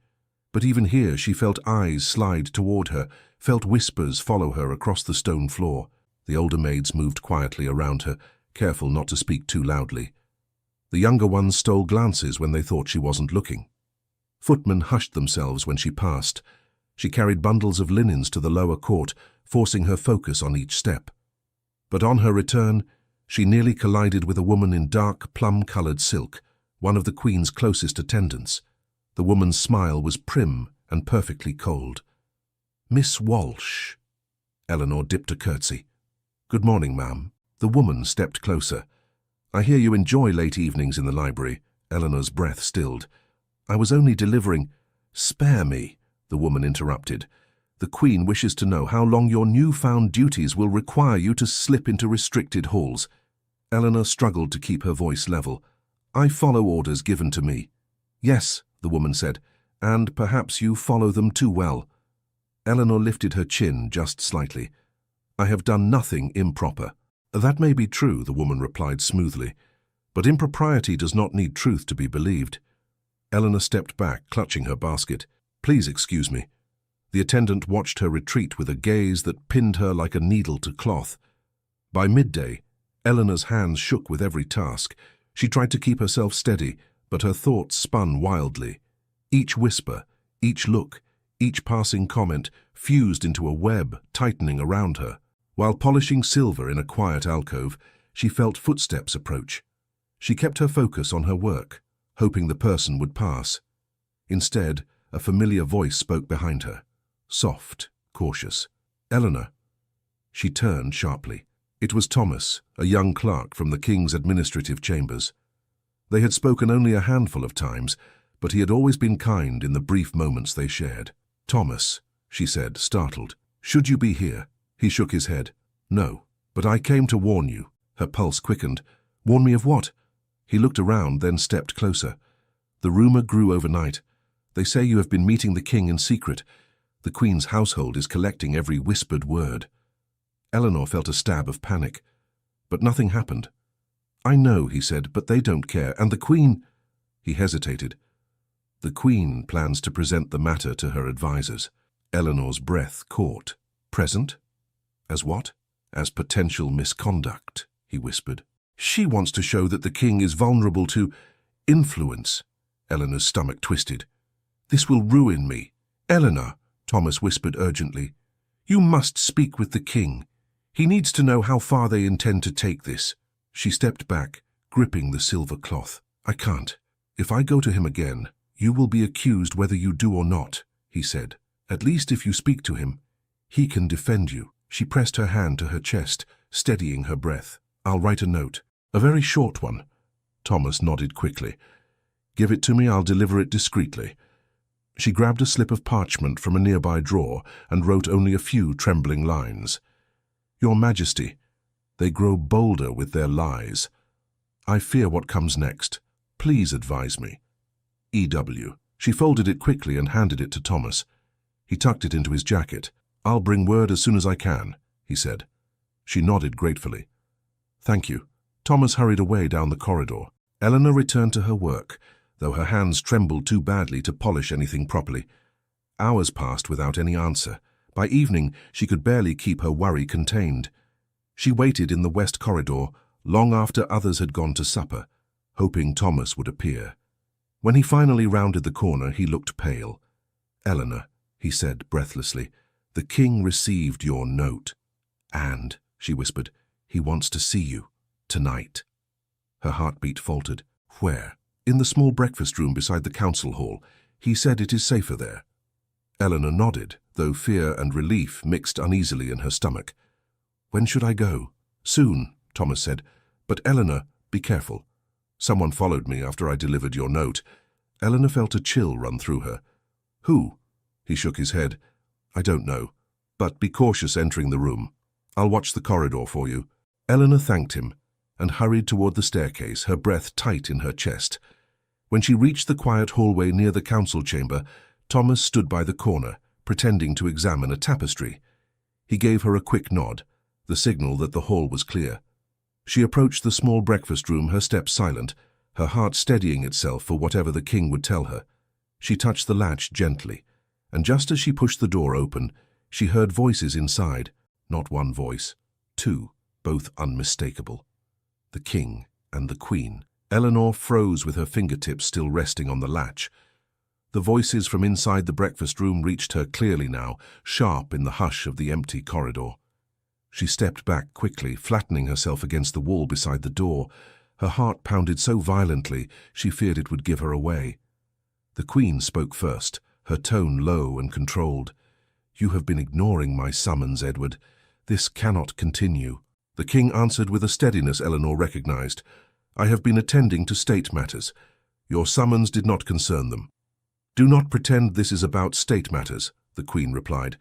But even here she felt eyes slide toward her, felt whispers follow her across the stone floor. The older maids moved quietly around her, careful not to speak too loudly. The younger ones stole glances when they thought she wasn't looking. Footmen hushed themselves when she passed. She carried bundles of linens to the lower court, forcing her focus on each step. But on her return, she nearly collided with a woman in dark, plum-coloured silk, one of the Queen's closest attendants. The woman's smile was prim and perfectly cold. "Miss Walsh." Eleanor dipped a curtsy. "Good morning, ma'am." The woman stepped closer. "I hear you enjoy late evenings in the library." Eleanor's breath stilled. "I was only delivering—" "Spare me," the woman interrupted. "The Queen wishes to know how long your newfound duties will require you to slip into restricted halls." Eleanor struggled to keep her voice level. "I follow orders given to me." "Yes," the woman said, "and perhaps you follow them too well." Eleanor lifted her chin just slightly. "I have done nothing improper." "That may be true," the woman replied smoothly, "but impropriety does not need truth to be believed." Eleanor stepped back, clutching her basket. "Please excuse me." The attendant watched her retreat with a gaze that pinned her like a needle to cloth. By midday, Eleanor's hands shook with every task. She tried to keep herself steady, but her thoughts spun wildly. Each whisper, each look, each passing comment fused into a web tightening around her. While polishing silver in a quiet alcove, she felt footsteps approach. She kept her focus on her work, hoping the person would pass. Instead, a familiar voice spoke behind her, soft, cautious. "Eleanor." She turned sharply. It was Thomas, a young clerk from the King's administrative chambers. They had spoken only a handful of times, but he had always been kind in the brief moments they shared. "Thomas," she said, startled. "Should you be here?" He shook his head. "No, but I came to warn you." Her pulse quickened. "Warn me of what?" He looked around, then stepped closer. "The rumor grew overnight. They say you have been meeting the king in secret. The Queen's household is collecting every whispered word." Eleanor felt a stab of panic. But nothing happened. "I know," he said, "but they don't care, and the Queen—" He hesitated. "The Queen plans to present the matter to her advisers." Eleanor's breath caught. "Present? As what?" "As potential misconduct," he whispered. "She wants to show that the king is vulnerable to influence." Eleanor's stomach twisted. "This will ruin me." "Eleanor," Thomas whispered urgently, "you must speak with the king. He needs to know how far they intend to take this." She stepped back, gripping the silver cloth. "I can't. If I go to him again, you will be accused whether you do or not," he said. "At least if you speak to him, he can defend you." She pressed her hand to her chest, steadying her breath. "I'll write a note." "A very short one." Thomas nodded quickly. "Give it to me, I'll deliver it discreetly." She grabbed a slip of parchment from a nearby drawer and wrote only a few trembling lines. "Your Majesty, they grow bolder with their lies. I fear what comes next. Please advise me. E.W." She folded it quickly and handed it to Thomas. He tucked it into his jacket. "I'll bring word as soon as I can," he said. She nodded gratefully. "Thank you." Thomas hurried away down the corridor. Eleanor returned to her work, though her hands trembled too badly to polish anything properly. Hours passed without any answer. By evening, she could barely keep her worry contained. She waited in the west corridor, long after others had gone to supper, hoping Thomas would appear. When he finally rounded the corner, he looked pale. "Eleanor," he said breathlessly, "the king received your note." "And," she whispered, "he wants to see you. Tonight." Her heartbeat faltered. "Where?" "In the small breakfast room beside the council hall. He said it is safer there." Eleanor nodded, though fear and relief mixed uneasily in her stomach. "When should I go?" "Soon," Thomas said. "But Eleanor, be careful. Someone followed me after I delivered your note." Eleanor felt a chill run through her. "Who?" He shook his head. "I don't know. But be cautious entering the room. I'll watch the corridor for you." Eleanor thanked him and hurried toward the staircase, her breath tight in her chest. When she reached the quiet hallway near the council chamber, Thomas stood by the corner, pretending to examine a tapestry. He gave her a quick nod, the signal that the hall was clear. She approached the small breakfast room, her steps silent, her heart steadying itself for whatever the king would tell her. She touched the latch gently, and just as she pushed the door open, she heard voices inside. Not one voice, two, both unmistakable. the king, and the queen. Eleanor froze with her fingertips still resting on the latch. The voices from inside the breakfast room reached her clearly now, sharp in the hush of the empty corridor. She stepped back quickly, flattening herself against the wall beside the door. Her heart pounded so violently she feared it would give her away. The queen spoke first, her tone low and controlled. "You have been ignoring my summons, Edward. This cannot continue." The king answered with a steadiness Eleanor recognized. "I have been attending to state matters. Your summons did not concern them." "Do not pretend this is about state matters," the queen replied.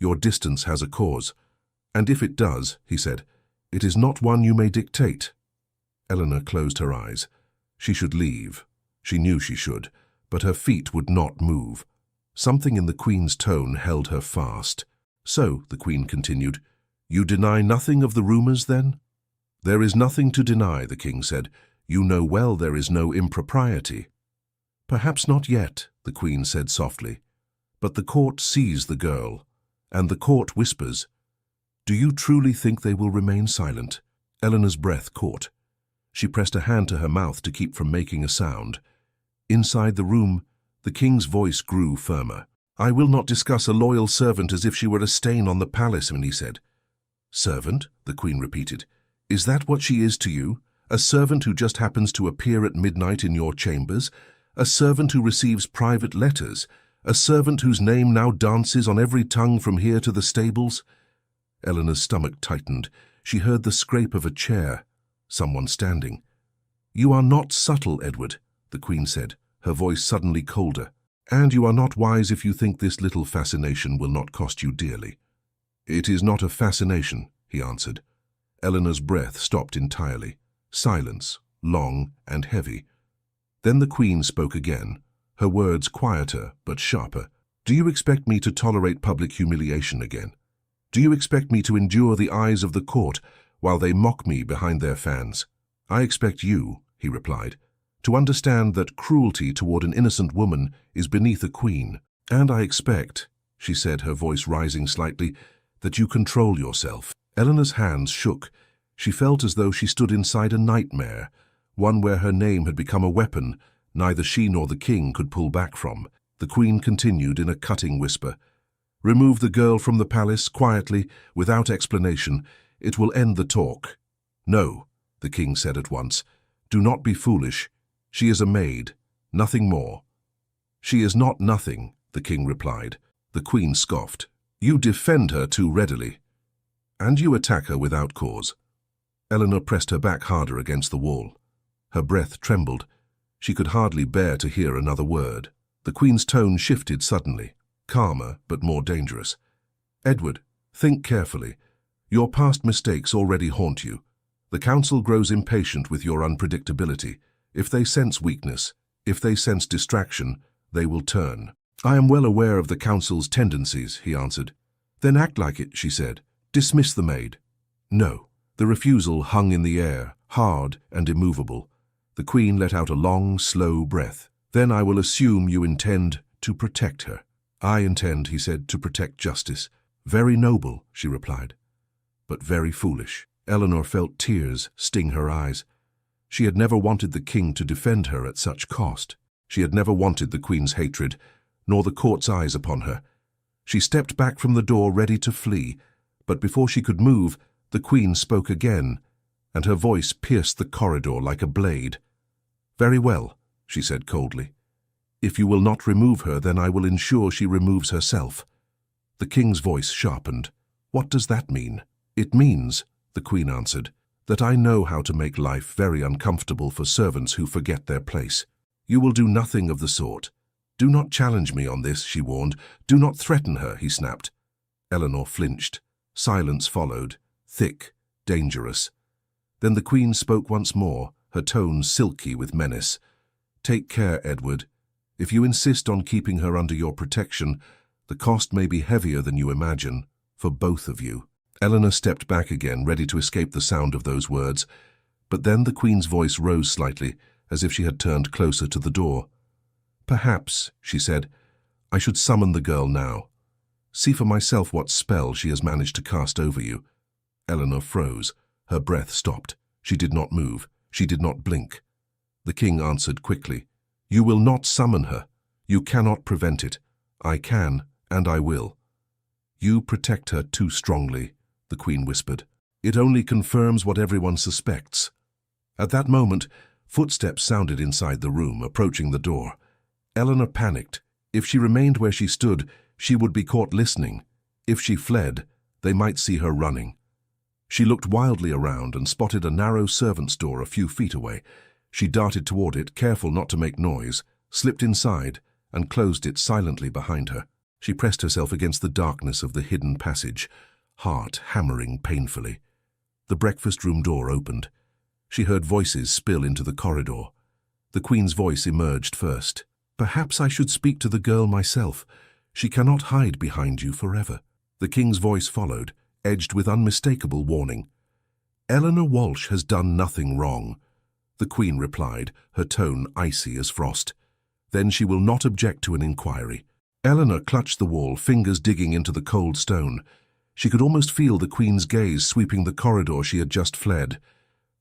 "Your distance has a cause. And if it does," he said, "it is not one you may dictate." Eleanor closed her eyes. She should leave. She knew she should, but her feet would not move. Something in the queen's tone held her fast. "So," the queen continued, "you deny nothing of the rumors, then?" "There is nothing to deny," the king said. "You know well there is no impropriety." "Perhaps not yet," the queen said softly. "But the court sees the girl, and the court whispers. Do you truly think they will remain silent?" Eleanor's breath caught. She pressed a hand to her mouth to keep from making a sound. Inside the room, the king's voice grew firmer. "I will not discuss a loyal servant as if she were a stain on the palace," he said. "Servant?" the queen repeated. "Is that what she is to you? A servant who just happens to appear at midnight in your chambers? A servant who receives private letters? A servant whose name now dances on every tongue from here to the stables?" Eleanor's stomach tightened. She heard the scrape of a chair. Someone standing. "You are not subtle, Edward," the queen said, her voice suddenly colder. "And you are not wise if you think this little fascination will not cost you dearly." "It is not a fascination," he answered. Eleanor's breath stopped entirely. Silence, long and heavy. Then the queen spoke again, her words quieter but sharper. "Do you expect me to tolerate public humiliation again? Do you expect me to endure the eyes of the court while they mock me behind their fans?" "I expect you," he replied, "to understand that cruelty toward an innocent woman is beneath a queen. And I expect," she said, her voice rising slightly, "that you control yourself." Eleanor's hands shook. She felt as though she stood inside a nightmare, one where her name had become a weapon neither she nor the king could pull back from. The queen continued in a cutting whisper. "Remove the girl from the palace, quietly, without explanation. It will end the talk." "No," the king said at once. "Do not be foolish. She is a maid, nothing more." "She is not nothing," the king replied. The queen scoffed. "You defend her too readily. And you attack her without cause." Eleanor pressed her back harder against the wall. Her breath trembled. She could hardly bear to hear another word. The queen's tone shifted suddenly, calmer but more dangerous. "Edward, think carefully. Your past mistakes already haunt you. The council grows impatient with your unpredictability. If they sense weakness, if they sense distraction, they will turn." "I am well aware of the council's tendencies," he answered. "Then act like it," she said. "Dismiss the maid." "No." The refusal hung in the air, hard and immovable. The queen let out a long, slow breath. "Then I will assume you intend to protect her." "I intend," he said, "to protect justice." "Very noble," she replied, "but very foolish." Eleanor felt tears sting her eyes. She had never wanted the king to defend her at such cost. She had never wanted the queen's hatred, nor the court's eyes upon her. She stepped back from the door ready to flee, but before she could move, the queen spoke again, and her voice pierced the corridor like a blade. "Very well," she said coldly. "If you will not remove her, then I will ensure she removes herself." The king's voice sharpened. "What does that mean?" "It means," the queen answered, "that I know how to make life very uncomfortable for servants who forget their place. You will do nothing of the sort. Do not challenge me on this," she warned. "Do not threaten her," he snapped. Eleanor flinched. Silence followed, thick, dangerous. Then the queen spoke once more, her tone silky with menace. "Take care, Edward. If you insist on keeping her under your protection, the cost may be heavier than you imagine, for both of you." Eleanor stepped back again, ready to escape the sound of those words. But then the queen's voice rose slightly, as if she had turned closer to the door. "Perhaps," she said, "I should summon the girl now. See for myself what spell she has managed to cast over you." Eleanor froze. Her breath stopped. She did not move. She did not blink. The king answered quickly. "You will not summon her. You cannot prevent it. I can, and I will." "You protect her too strongly," the queen whispered. "It only confirms what everyone suspects." At that moment, footsteps sounded inside the room, approaching the door. Eleanor panicked. If she remained where she stood, she would be caught listening. If she fled, they might see her running. She looked wildly around and spotted a narrow servant's door a few feet away. She darted toward it, careful not to make noise, slipped inside, and closed it silently behind her. She pressed herself against the darkness of the hidden passage, heart hammering painfully. The breakfast room door opened. She heard voices spill into the corridor. The queen's voice emerged first. "Perhaps I should speak to the girl myself. She cannot hide behind you forever." The king's voice followed, edged with unmistakable warning. "Eleanor Walsh has done nothing wrong," the queen replied, her tone icy as frost. "Then she will not object to an inquiry." Eleanor clutched the wall, fingers digging into the cold stone. She could almost feel the queen's gaze sweeping the corridor she had just fled.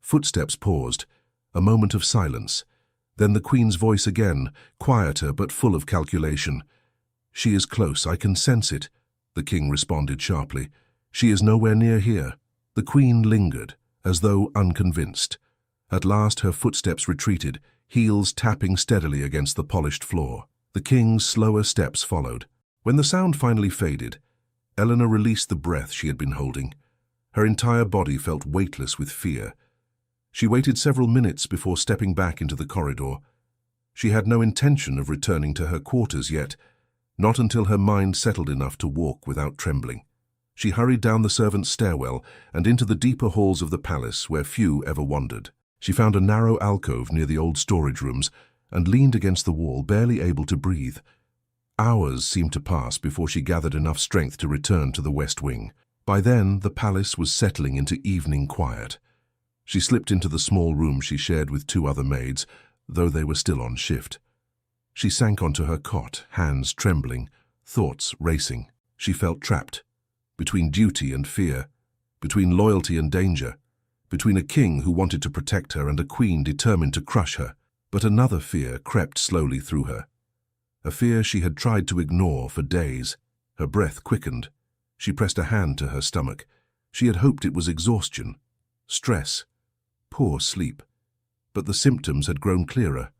Footsteps paused, a moment of silence. Then the queen's voice again, quieter but full of calculation. "She is close, I can sense it," the king responded sharply. "She is nowhere near here." The queen lingered, as though unconvinced. At last her footsteps retreated, heels tapping steadily against the polished floor. The king's slower steps followed. When the sound finally faded, Eleanor released the breath she had been holding. Her entire body felt weightless with fear. She waited several minutes before stepping back into the corridor. She had no intention of returning to her quarters yet, not until her mind settled enough to walk without trembling. She hurried down the servants' stairwell and into the deeper halls of the palace where few ever wandered. She found a narrow alcove near the old storage rooms and leaned against the wall, barely able to breathe. Hours seemed to pass before she gathered enough strength to return to the West Wing. By then, the palace was settling into evening quiet. She slipped into the small room she shared with two other maids, though they were still on shift. She sank onto her cot, hands trembling, thoughts racing. She felt trapped, between duty and fear, between loyalty and danger, between a king who wanted to protect her and a queen determined to crush her. But another fear crept slowly through her, a fear she had tried to ignore for days. Her breath quickened. She pressed a hand to her stomach. She had hoped it was exhaustion, stress, poor sleep. But the symptoms had grown clearer.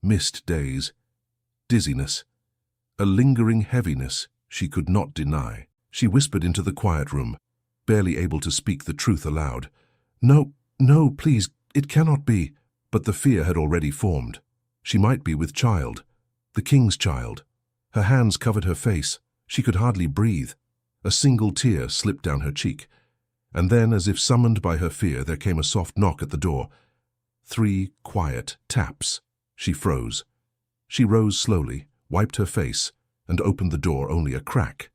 Missed days, dizziness, a lingering heaviness she could not deny. She whispered into the quiet room, barely able to speak the truth aloud. "No, no, please, it cannot be." But the fear had already formed. She might be with child, the king's child. Her hands covered her face. She could hardly breathe. A single tear slipped down her cheek. And then, as if summoned by her fear, there came a soft knock at the door. 3 quiet taps. She froze. She rose slowly, wiped her face, and opened the door only a crack.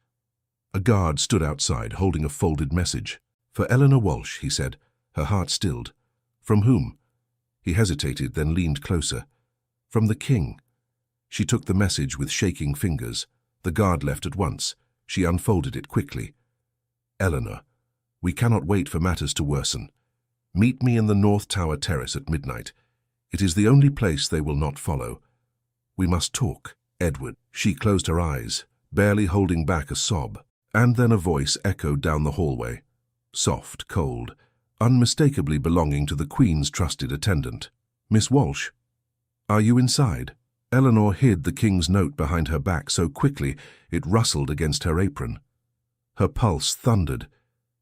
A guard stood outside, holding a folded message. "For Eleanor Walsh," he said, her heart stilled. "From whom?" He hesitated, then leaned closer. "From the king." She took the message with shaking fingers. The guard left at once. She unfolded it quickly. "Eleanor, we cannot wait for matters to worsen. Meet me in the North Tower Terrace at midnight. It is the only place they will not follow. We must talk, Edward." She closed her eyes, barely holding back a sob. And then a voice echoed down the hallway, soft, cold, unmistakably belonging to the Queen's trusted attendant. "Miss Walsh, are you inside?" Eleanor hid the king's note behind her back so quickly it rustled against her apron. Her pulse thundered.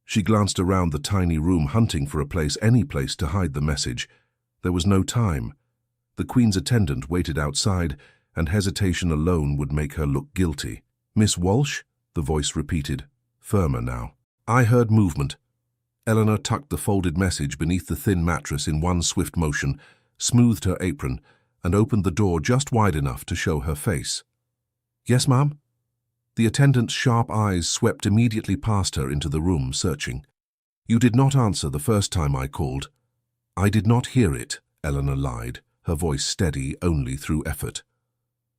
She glanced around the tiny room, hunting for a place, any place, to hide the message. There was no time. The Queen's attendant waited outside, and hesitation alone would make her look guilty. "Miss Walsh?" the voice repeated, firmer now. "I heard movement." Eleanor tucked the folded message beneath the thin mattress in one swift motion, smoothed her apron, and opened the door just wide enough to show her face. "Yes, ma'am?" The attendant's sharp eyes swept immediately past her into the room, searching. "You did not answer the first time I called." "I did not hear it," Eleanor lied, her voice steady only through effort.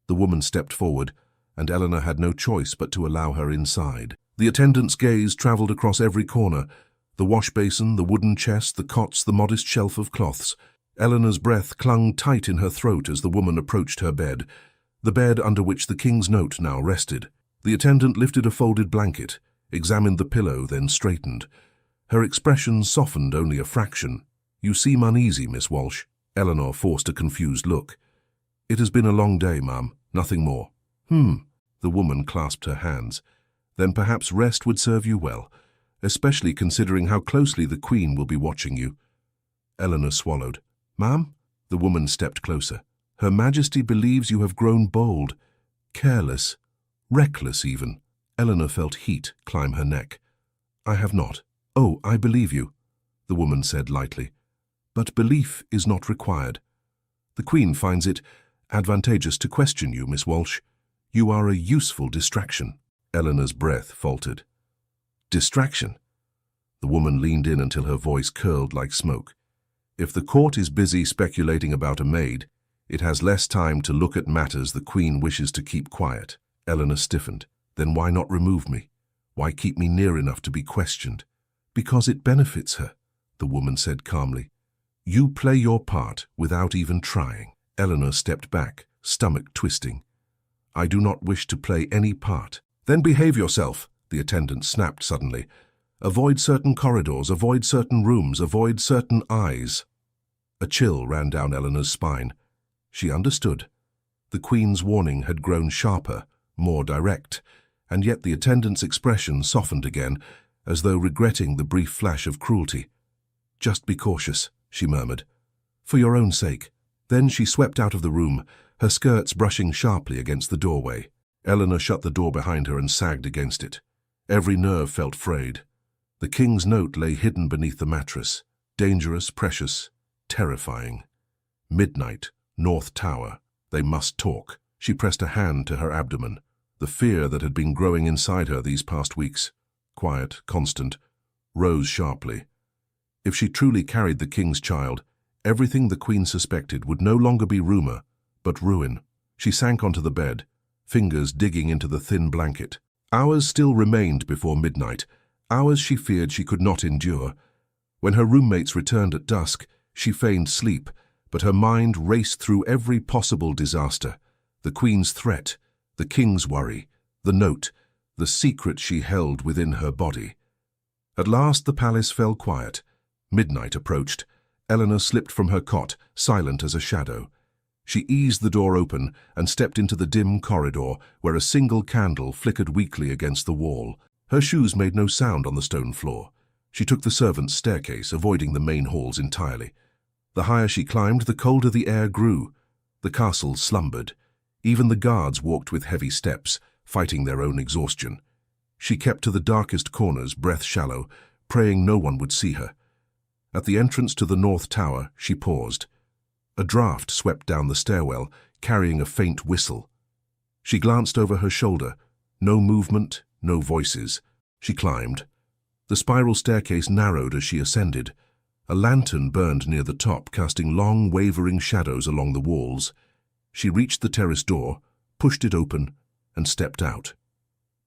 The woman stepped forward, and Eleanor had no choice but to allow her inside. The attendant's gaze traveled across every corner, The wash basin, the wooden chest, the cots, the modest shelf of cloths. Eleanor's breath clung tight in her throat as the woman approached her bed, the bed under which the king's note now rested. The attendant lifted a folded blanket, examined the pillow, then straightened. Her expression softened only a fraction. "You seem uneasy, Miss Walsh." Eleanor forced a confused look. "It has been a long day, ma'am. Nothing more." The woman clasped her hands. "Then perhaps rest would serve you well, especially considering how closely the Queen will be watching you." Eleanor swallowed. "Ma'am?" The woman stepped closer. "Her Majesty believes you have grown bold, careless, reckless even." Eleanor felt heat climb her neck. "I have not." "Oh, I believe you," the woman said lightly. "But belief is not required. The Queen finds it advantageous to question you, Miss Walsh. You are a useful distraction." Eleanor's breath faltered. "Distraction?" The woman leaned in until her voice curled like smoke. "If the court is busy speculating about a maid, it has less time to look at matters the Queen wishes to keep quiet." Eleanor stiffened. "Then why not remove me? Why keep me near enough to be questioned?" "Because it benefits her," the woman said calmly. "You play your part without even trying." Eleanor stepped back, stomach twisting. "I do not wish to play any part." "Then behave yourself," the attendant snapped suddenly. "Avoid certain corridors, avoid certain rooms, avoid certain eyes." A chill ran down Eleanor's spine. She understood. The Queen's warning had grown sharper, more direct, and yet the attendant's expression softened again, as though regretting the brief flash of cruelty. "Just be cautious," she murmured. "For your own sake." Then she swept out of the room, her skirts brushing sharply against the doorway. Eleanor shut the door behind her and sagged against it. Every nerve felt frayed. The King's note lay hidden beneath the mattress, dangerous, precious, terrifying. Midnight, North Tower. They must talk. She pressed a hand to her abdomen. The fear that had been growing inside her these past weeks, quiet, constant, rose sharply. If she truly carried the King's child, everything the Queen suspected would no longer be rumor, but ruin. She sank onto the bed, fingers digging into the thin blanket. Hours still remained before midnight, hours she feared she could not endure. When her roommates returned at dusk, she feigned sleep, but her mind raced through every possible disaster. The Queen's threat, the King's worry, the note, the secret she held within her body. At last the palace fell quiet. Midnight approached. Eleanor slipped from her cot, silent as a shadow. She eased the door open and stepped into the dim corridor where a single candle flickered weakly against the wall. Her shoes made no sound on the stone floor. She took the servants' staircase, avoiding the main halls entirely. The higher she climbed, the colder the air grew. The castle slumbered. Even the guards walked with heavy steps, fighting their own exhaustion. She kept to the darkest corners, breath shallow, praying no one would see her. At the entrance to the North Tower, she paused. A draught swept down the stairwell, carrying a faint whistle. She glanced over her shoulder. No movement, no voices. She climbed. The spiral staircase narrowed as she ascended. A lantern burned near the top, casting long, wavering shadows along the walls. She reached the terrace door, pushed it open, and stepped out.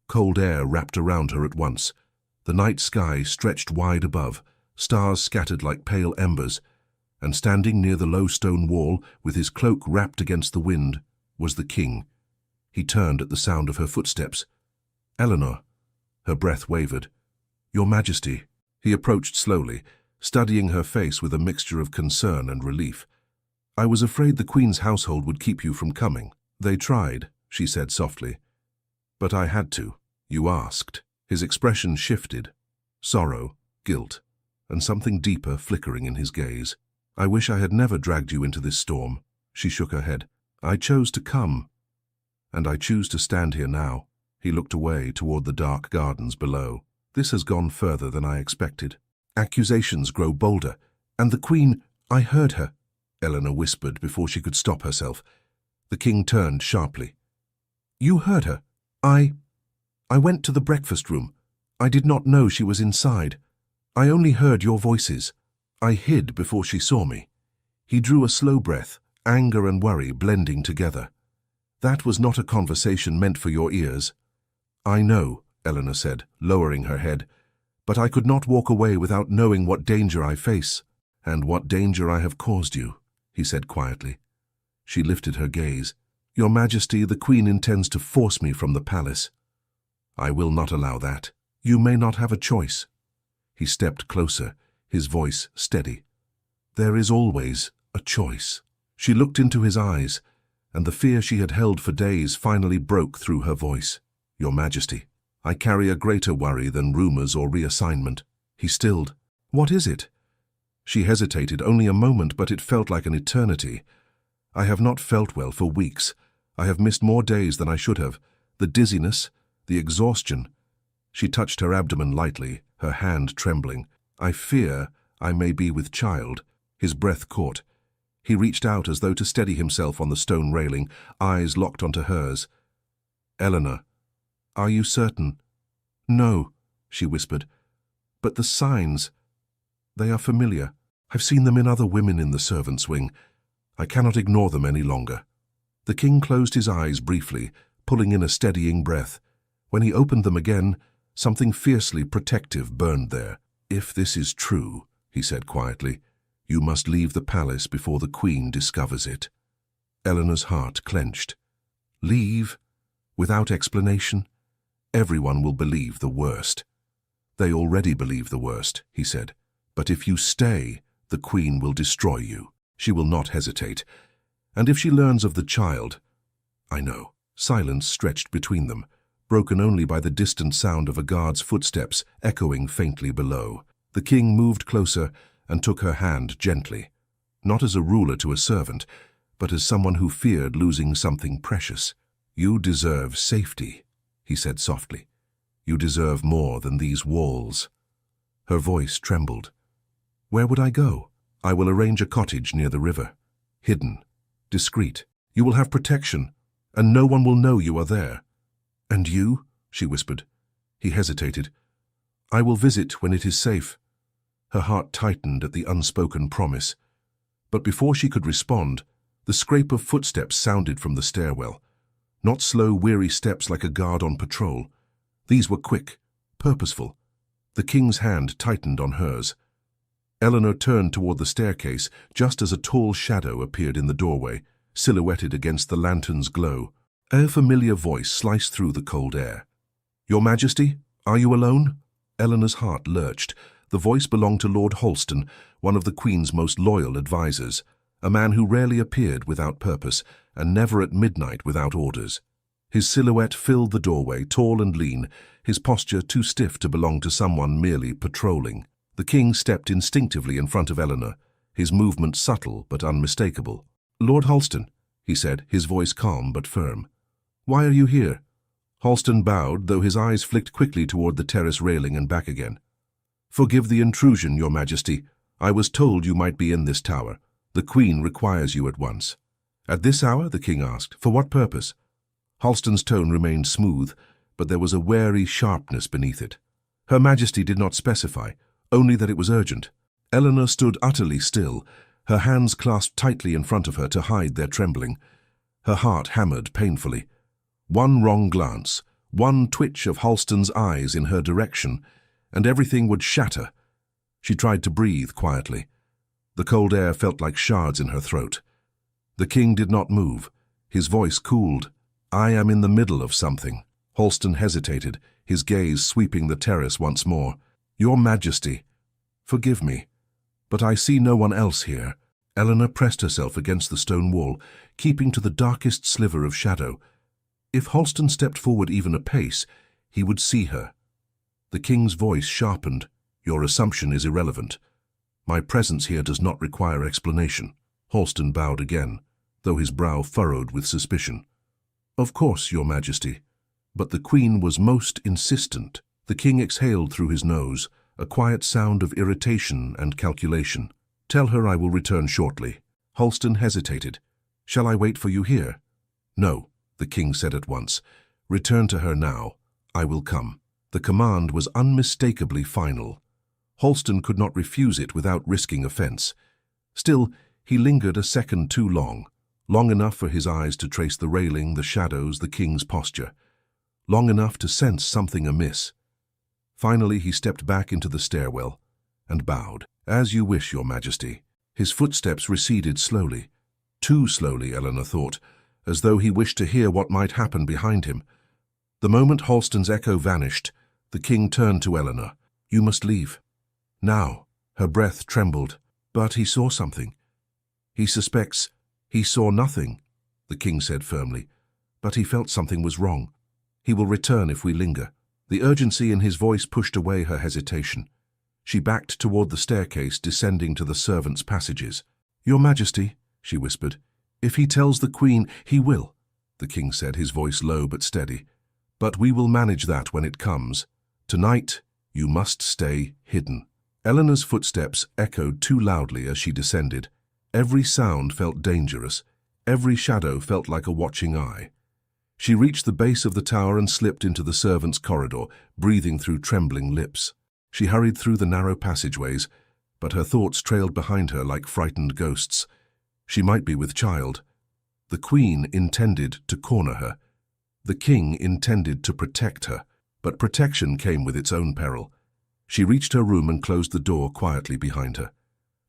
Cold air wrapped around her at once. The night sky stretched wide above, stars scattered like pale embers, and standing near the low stone wall, with his cloak wrapped against the wind, was the King. He turned at the sound of her footsteps. "Eleanor." Her breath wavered. "Your Majesty." He approached slowly, studying her face with a mixture of concern and relief. "I was afraid the Queen's household would keep you from coming." "They tried," she said softly. "But I had to. You asked." His expression shifted. Sorrow, guilt, and something deeper flickering in his gaze. "I wish I had never dragged you into this storm." She shook her head. "I chose to come, and I choose to stand here now." He looked away toward the dark gardens below. "This has gone further than I expected. Accusations grow bolder, and the Queen—" "I heard her," Eleanor whispered before she could stop herself. The King turned sharply. "You heard her? I went to the breakfast room. I did not know she was inside. I only heard your voices. I hid before she saw me." He drew a slow breath, anger and worry blending together. "That was not a conversation meant for your ears." "I know," Eleanor said, lowering her head, But I could not walk away without knowing what danger I face, and what danger I have caused you, he said quietly. She lifted her gaze. Your Majesty, the Queen intends to force me from the palace. I will not allow that. You may not have a choice. He stepped closer, his voice steady. There is always a choice. She looked into his eyes, and the fear she had held for days finally broke through her voice. Your Majesty, I carry a greater worry than rumors or reassignment. He stilled. What is it? She hesitated only a moment, but it felt like an eternity. I have not felt well for weeks. I have missed more days than I should have. The dizziness, the exhaustion. She touched her abdomen lightly, her hand trembling. I fear I may be with child. His breath caught. He reached out as though to steady himself on the stone railing, eyes locked onto hers. Eleanor, are you certain? No, she whispered. But the signs, they are familiar. I've seen them in other women in the servants' wing. I cannot ignore them any longer. The king closed his eyes briefly, pulling in a steadying breath. When he opened them again, something fiercely protective burned there. If this is true, he said quietly, you must leave the palace before the Queen discovers it. Eleanor's heart clenched. Leave? Without explanation? Everyone will believe the worst. They already believe the worst, he said. But if you stay, the Queen will destroy you. She will not hesitate. And if she learns of the child... I know. Silence stretched between them, broken only by the distant sound of a guard's footsteps echoing faintly below. The king moved closer and took her hand gently, not as a ruler to a servant, but as someone who feared losing something precious. You deserve safety, he said softly. You deserve more than these walls. Her voice trembled. Where would I go? I will arrange a cottage near the river. Hidden, discreet. You will have protection, and no one will know you are there. And you? She whispered. He hesitated. I will visit when it is safe. Her heart tightened at the unspoken promise. But before she could respond, the scrape of footsteps sounded from the stairwell. Not slow, weary steps like a guard on patrol. These were quick, purposeful. The king's hand tightened on hers. Eleanor turned toward the staircase just as a tall shadow appeared in the doorway, silhouetted against the lantern's glow. A familiar voice sliced through the cold air. Your Majesty, are you alone? Eleanor's heart lurched. The voice belonged to Lord Halston, one of the Queen's most loyal advisers, a man who rarely appeared without purpose and never at midnight without orders. His silhouette filled the doorway, tall and lean, his posture too stiff to belong to someone merely patrolling. The king stepped instinctively in front of Eleanor, his movement subtle but unmistakable. Lord Halston, he said, his voice calm but firm. Why are you here? Halston bowed, though his eyes flicked quickly toward the terrace railing and back again. Forgive the intrusion, Your Majesty. I was told you might be in this tower. The Queen requires you at once. At this hour? The king asked. For what purpose? Halston's tone remained smooth, but there was a wary sharpness beneath it. Her Majesty did not specify, only that it was urgent. Eleanor stood utterly still, her hands clasped tightly in front of her to hide their trembling. Her heart hammered painfully. One wrong glance, one twitch of Halston's eyes in her direction, and everything would shatter. She tried to breathe quietly. The cold air felt like shards in her throat. The king did not move. His voice cooled. I am in the middle of something. Halston hesitated, his gaze sweeping the terrace once more. Your Majesty, forgive me, but I see no one else here. Eleanor pressed herself against the stone wall, keeping to the darkest sliver of shadow. If Halston stepped forward even a pace, he would see her. The king's voice sharpened. Your assumption is irrelevant. My presence here does not require explanation. Halston bowed again, though his brow furrowed with suspicion. Of course, Your Majesty. But the Queen was most insistent. The king exhaled through his nose, a quiet sound of irritation and calculation. Tell her I will return shortly. Halston hesitated. Shall I wait for you here? No, the king said at once. Return to her now. I will come. The command was unmistakably final. Halston could not refuse it without risking offense. Still, he lingered a second too long enough for his eyes to trace the railing, the shadows, the king's posture, long enough to sense something amiss. Finally, he stepped back into the stairwell and bowed. "As you wish, Your Majesty." His footsteps receded slowly. Too slowly, Eleanor thought, as though he wished to hear what might happen behind him. The moment Halston's echo vanished, the king turned to Eleanor. "You must leave. Now." Her breath trembled. "But he saw something." "He suspects." "He saw nothing," the king said firmly. "But he felt something was wrong. He will return if we linger." The urgency in his voice pushed away her hesitation. She backed toward the staircase, descending to the servants' passages. "Your Majesty," she whispered, "if he tells the Queen, he will," the king said, his voice low but steady. "But we will manage that when it comes. Tonight, you must stay hidden." Eleanor's footsteps echoed too loudly as she descended. Every sound felt dangerous. Every shadow felt like a watching eye. She reached the base of the tower and slipped into the servants' corridor, breathing through trembling lips. She hurried through the narrow passageways, but her thoughts trailed behind her like frightened ghosts. She might be with child. The Queen intended to corner her. The King intended to protect her, but protection came with its own peril. She reached her room and closed the door quietly behind her.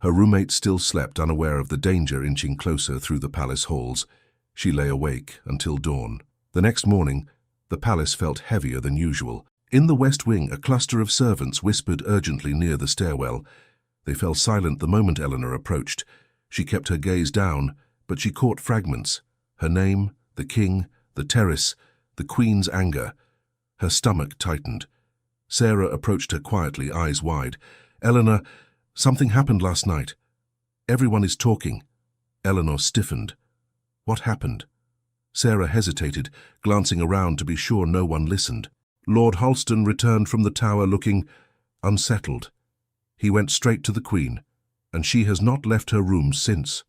Her roommate still slept, unaware of the danger inching closer through the palace halls. She lay awake until dawn. The next morning, the palace felt heavier than usual. In the west wing, a cluster of servants whispered urgently near the stairwell. They fell silent the moment Eleanor approached. She kept her gaze down, but she caught fragments. Her name, the king, the terrace, the Queen's anger. Her stomach tightened. Sarah approached her quietly, eyes wide. "Eleanor, something happened last night. Everyone is talking." Eleanor stiffened. "What happened?" Sarah hesitated, glancing around to be sure no one listened. "Lord Halston returned from the tower looking unsettled. He went straight to the Queen, and she has not left her room since."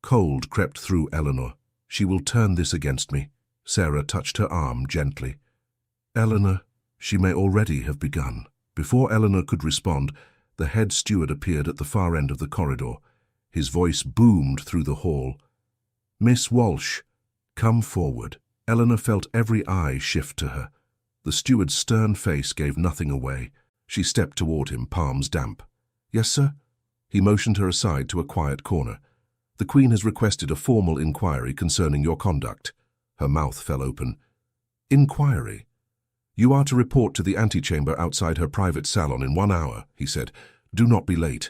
Cold crept through Eleanor. "She will turn this against me." Sarah touched her arm gently. "Eleanor, she may already have begun." Before Eleanor could respond, the head steward appeared at the far end of the corridor. His voice boomed through the hall. "Miss Walsh, come forward." Eleanor felt every eye shift to her. The steward's stern face gave nothing away. She stepped toward him, palms damp. "Yes, sir?" He motioned her aside to a quiet corner. "The Queen has requested a formal inquiry concerning your conduct." Her mouth fell open. "Inquiry? You are to report to the antechamber outside her private salon in 1 hour," he said. "Do not be late."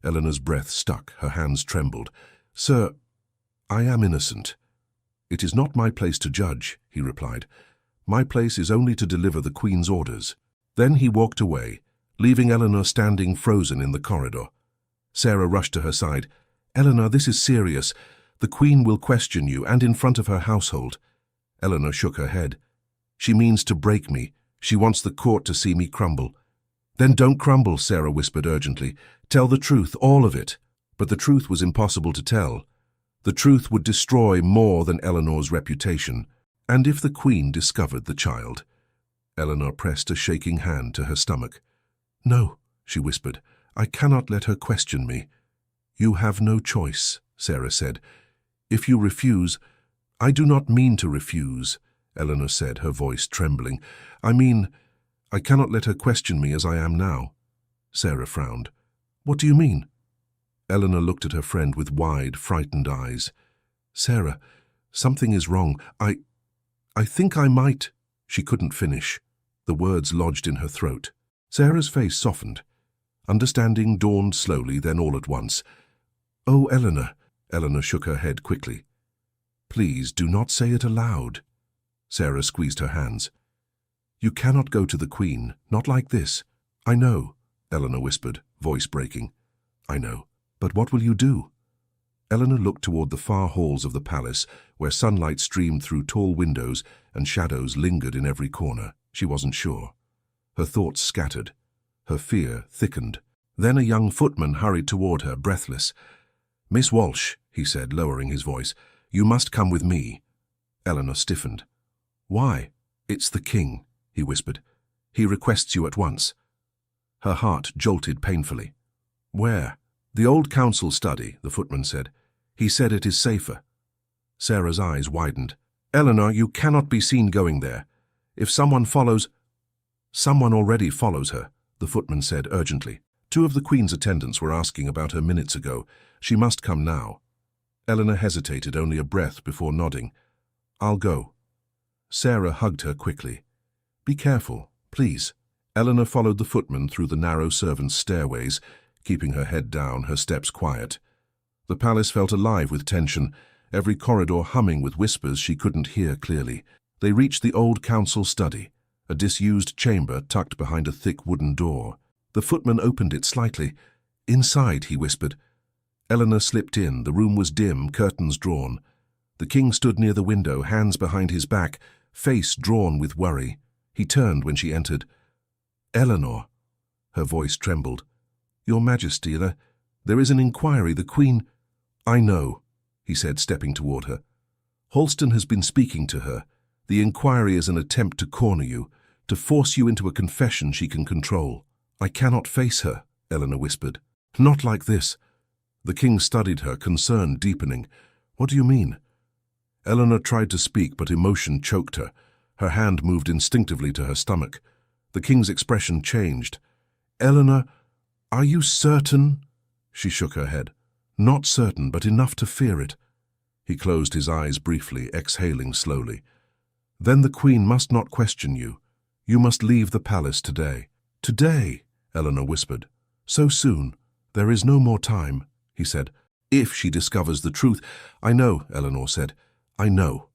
Eleanor's breath stuck, her hands trembled. "Sir, I am innocent." "It is not my place to judge," he replied. "My place is only to deliver the Queen's orders." Then he walked away, leaving Eleanor standing frozen in the corridor. Sarah rushed to her side. "Eleanor, this is serious. The Queen will question you, and in front of her household." Eleanor shook her head. "She means to break me. She wants the court to see me crumble." "Then don't crumble," Sarah whispered urgently. "Tell the truth, all of it." But the truth was impossible to tell. The truth would destroy more than Eleanor's reputation. And if the Queen discovered the child? Eleanor pressed a shaking hand to her stomach. "No," she whispered. "I cannot let her question me." "You have no choice," Sarah said. "If you refuse—" "I do not mean to refuse," Eleanor said, her voice trembling. "I mean, I cannot let her question me as I am now." Sarah frowned. "What do you mean?" Eleanor looked at her friend with wide, frightened eyes. "Sarah, something is wrong. I think I might—" She couldn't finish. The words lodged in her throat. Sarah's face softened. Understanding dawned slowly, then all at once. "Oh, Eleanor," Eleanor shook her head quickly. "Please do not say it aloud." Sarah squeezed her hands. "You cannot go to the Queen, not like this." "I know," Eleanor whispered, voice breaking. "I know. But what will you do?" Eleanor looked toward the far halls of the palace, where sunlight streamed through tall windows and shadows lingered in every corner. She wasn't sure. Her thoughts scattered. Her fear thickened. Then a young footman hurried toward her, breathless. "Miss Walsh," he said, lowering his voice, "you must come with me." Eleanor stiffened. "Why?" "It's the King," he whispered. "He requests you at once." Her heart jolted painfully. "Where?" "The old council study," the footman said. "He said it is safer." Sarah's eyes widened. "Eleanor, you cannot be seen going there. If someone follows—" Someone already follows her, the footman said urgently. 2 of the Queen's attendants were asking about her minutes ago. She must come now. Eleanor hesitated only a breath before nodding. I'll go. Sarah hugged her quickly. Be careful, please. Eleanor followed the footman through the narrow servants' stairways, keeping her head down, her steps quiet. The palace felt alive with tension, every corridor humming with whispers she couldn't hear clearly. They reached the old council study, a disused chamber tucked behind a thick wooden door. The footman opened it slightly. Inside, he whispered. Eleanor slipped in. The room was dim, curtains drawn. The king stood near the window, hands behind his back, face drawn with worry. He turned when she entered. Eleanor. Her voice trembled. Your Majesty, there is an inquiry. The Queen... I know, he said, stepping toward her. Halston has been speaking to her. The inquiry is an attempt to corner you, to force you into a confession she can control. I cannot face her, Eleanor whispered. Not like this. The king studied her, concern deepening. What do you mean? Eleanor tried to speak, but emotion choked her. Her hand moved instinctively to her stomach. The king's expression changed. Eleanor, are you certain? She shook her head. Not certain, but enough to fear it. He closed his eyes briefly, exhaling slowly. Then the Queen must not question you. You must leave the palace today. Today, Eleanor whispered. So soon. There is no more time, he said. If she discovers the truth. I know, Eleanor said. I know.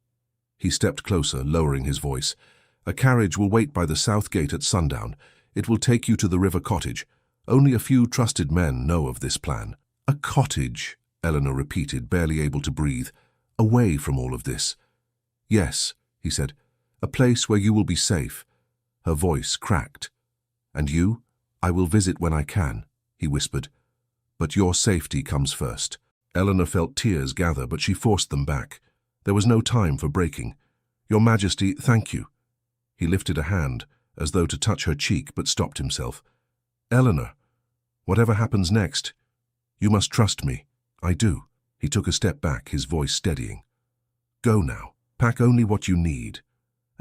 He stepped closer, lowering his voice. A carriage will wait by the south gate at sundown. It will take you to the river cottage. Only a few trusted men know of this plan. A cottage, Eleanor repeated, barely able to breathe. Away from all of this. Yes, he said. A place where you will be safe. Her voice cracked. And you? I will visit when I can, he whispered. But your safety comes first. Eleanor felt tears gather, but she forced them back. There was no time for breaking. Your Majesty, thank you. He lifted a hand, as though to touch her cheek, but stopped himself. Eleanor, whatever happens next, you must trust me. I do. He took a step back, his voice steadying. Go now. Pack only what you need.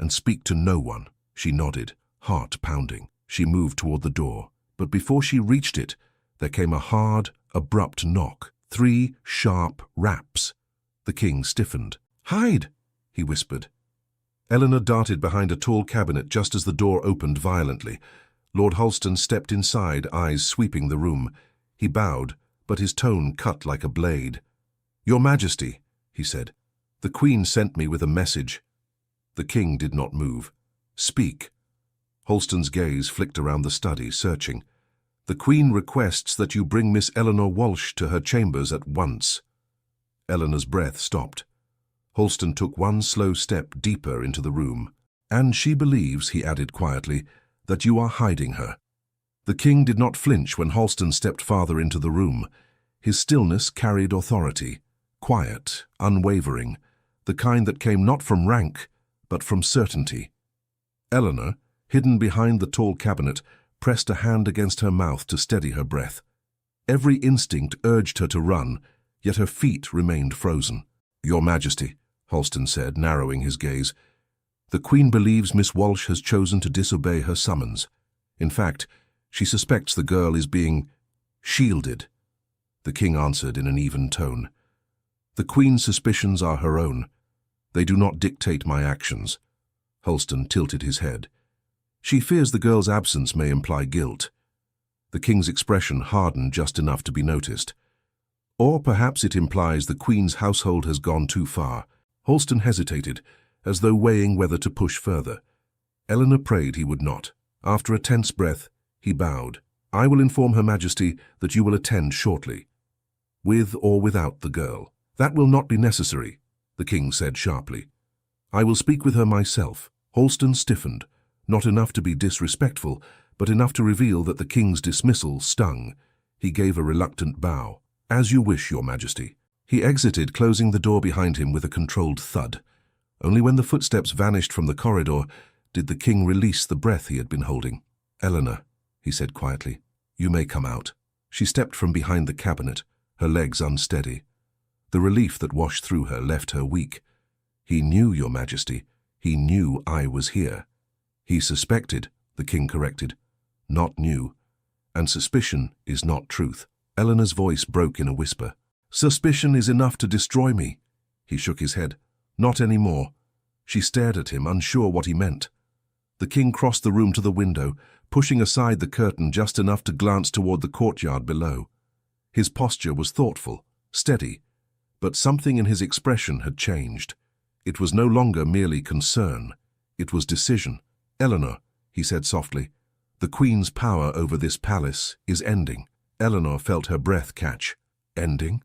And speak to no one. She nodded, heart pounding. She moved toward the door. But before she reached it, there came a hard, abrupt knock. 3 sharp raps. The king stiffened. Hide, he whispered. Eleanor darted behind a tall cabinet just as the door opened violently. Lord Halston stepped inside, eyes sweeping the room. He bowed, but his tone cut like a blade. Your Majesty, he said, the Queen sent me with a message. The king did not move. Speak. Halston's gaze flicked around the study, searching. The Queen requests that you bring Miss Eleanor Walsh to her chambers at once. Eleanor's breath stopped. Halston took one slow step deeper into the room. And she believes, he added quietly, that you are hiding her. The king did not flinch when Halston stepped farther into the room. His stillness carried authority, quiet, unwavering, the kind that came not from rank, but from certainty. Eleanor, hidden behind the tall cabinet, pressed a hand against her mouth to steady her breath. Every instinct urged her to run, yet her feet remained frozen. Your Majesty, Halston said, narrowing his gaze, the Queen believes Miss Walsh has chosen to disobey her summons. In fact, she suspects the girl is being shielded. The king answered in an even tone. The Queen's suspicions are her own. They do not dictate my actions. Halston tilted his head. She fears the girl's absence may imply guilt. The king's expression hardened just enough to be noticed. Or perhaps it implies the Queen's household has gone too far. Halston hesitated, as though weighing whether to push further. Eleanor prayed he would not. After a tense breath, he bowed. I will inform Her Majesty that you will attend shortly. With or without the girl. That will not be necessary, the king said sharply. I will speak with her myself. Halston stiffened, not enough to be disrespectful, but enough to reveal that the king's dismissal stung. He gave a reluctant bow. As you wish, Your Majesty. He exited, closing the door behind him with a controlled thud. Only when the footsteps vanished from the corridor did the king release the breath he had been holding. Eleanor, he said quietly, you may come out. She stepped from behind the cabinet, her legs unsteady. The relief that washed through her left her weak. He knew, Your Majesty. He knew I was here. He suspected, the the king corrected. Not new. And suspicion is not truth. Eleanor's voice broke in a whisper. Suspicion is enough to destroy me. He shook his head. Not anymore. She stared at him, unsure what he meant. The king crossed the room to the window, pushing aside the curtain just enough to glance toward the courtyard below. His posture was thoughtful, steady, but something in his expression had changed. It was no longer merely concern. It was decision. Eleanor, he said softly, the queen's power over this palace is ending. Eleanor felt her breath catch. Ending?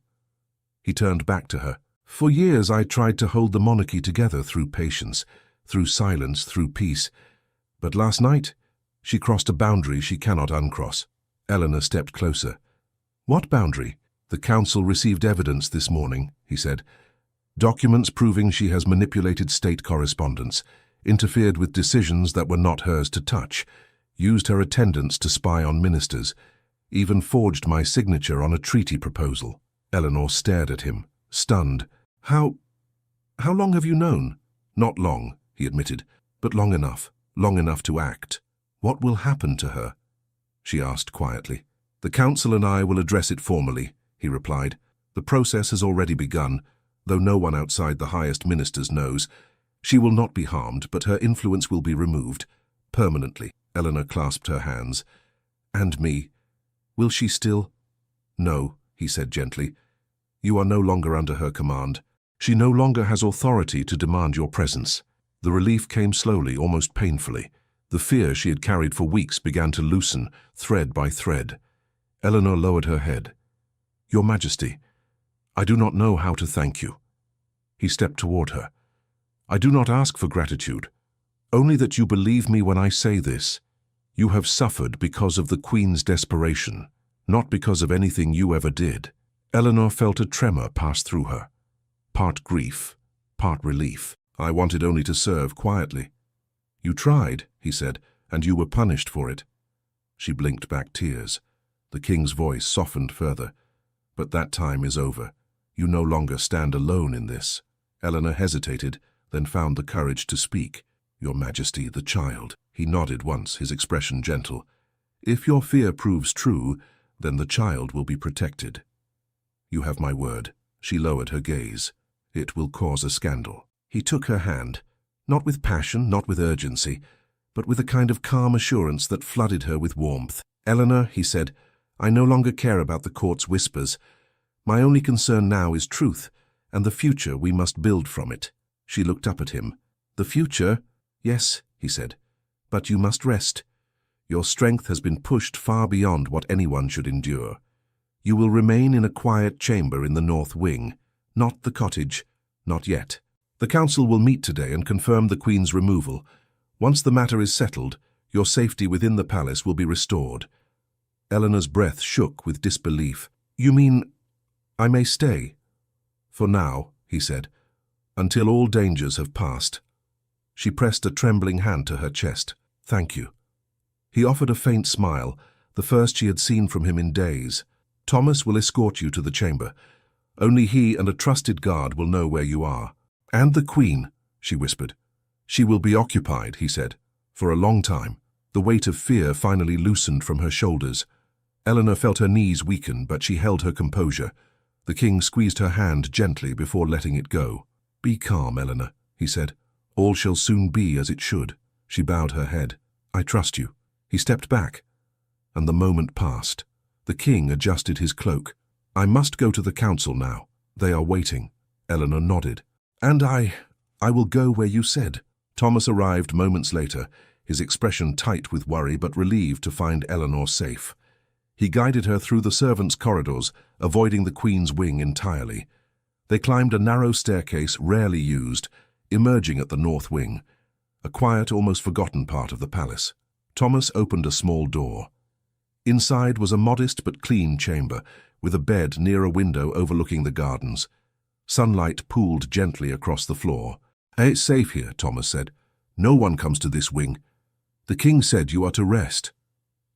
He turned back to her. For years I tried to hold the monarchy together through patience, through silence, through peace. But last night, she crossed a boundary she cannot uncross. Eleanor stepped closer. What boundary? The council received evidence this morning, he said. Documents proving she has manipulated state correspondence, interfered with decisions that were not hers to touch, used her attendants to spy on ministers, even forged my signature on a treaty proposal. Eleanor stared at him, stunned. How long have you known? Not long, he admitted, but long enough to act. What will happen to her? She asked quietly. The council and I will address it formally, he replied. The process has already begun, though no one outside the highest ministers knows. She will not be harmed, but her influence will be removed, permanently. Eleanor clasped her hands. And me. Will she still? No, he said gently. You are no longer under her command. She no longer has authority to demand your presence. The relief came slowly, almost painfully. The fear she had carried for weeks began to loosen, thread by thread. Eleanor lowered her head. Your Majesty, I do not know how to thank you. He stepped toward her. I do not ask for gratitude, only that you believe me when I say this. You have suffered because of the Queen's desperation, not because of anything you ever did. Eleanor felt a tremor pass through her. Part grief, part relief. I wanted only to serve quietly. You tried, he said, and you were punished for it. She blinked back tears. The king's voice softened further. But that time is over. You no longer stand alone in this. Eleanor hesitated, then found the courage to speak. Your Majesty, the child. He nodded once, his expression gentle. If your fear proves true, then the child will be protected. You have my word. She lowered her gaze. It will cause a scandal. He took her hand, not with passion, not with urgency, but with a kind of calm assurance that flooded her with warmth. Eleanor, he said, I no longer care about the court's whispers. My only concern now is truth, and the future we must build from it. She looked up at him. The future? Yes, he said, but you must rest. Your strength has been pushed far beyond what anyone should endure. You will remain in a quiet chamber in the north wing, not the cottage, not yet. The council will meet today and confirm the Queen's removal. Once the matter is settled, your safety within the palace will be restored. Eleanor's breath shook with disbelief. You mean I may stay? For now, he said, until all dangers have passed. She pressed a trembling hand to her chest. Thank you. He offered a faint smile, the first she had seen from him in days. Thomas will escort you to the chamber. Only he and a trusted guard will know where you are. And the Queen, she whispered. She will be occupied, he said, for a long time. The weight of fear finally loosened from her shoulders. Eleanor felt her knees weaken, but she held her composure. The king squeezed her hand gently before letting it go. Be calm, Eleanor, he said. All shall soon be as it should. She bowed her head. I trust you. He stepped back, and the moment passed. The king adjusted his cloak. I must go to the council now. They are waiting. Eleanor nodded. And I will go where you said. Thomas arrived moments later, his expression tight with worry but relieved to find Eleanor safe. He guided her through the servants' corridors, avoiding the Queen's wing entirely. They climbed a narrow staircase rarely used, emerging at the north wing, a quiet, almost forgotten part of the palace. Thomas opened a small door. Inside was a modest but clean chamber, with a bed near a window overlooking the gardens. Sunlight pooled gently across the floor. It's safe here, Thomas said. No one comes to this wing. The king said you are to rest.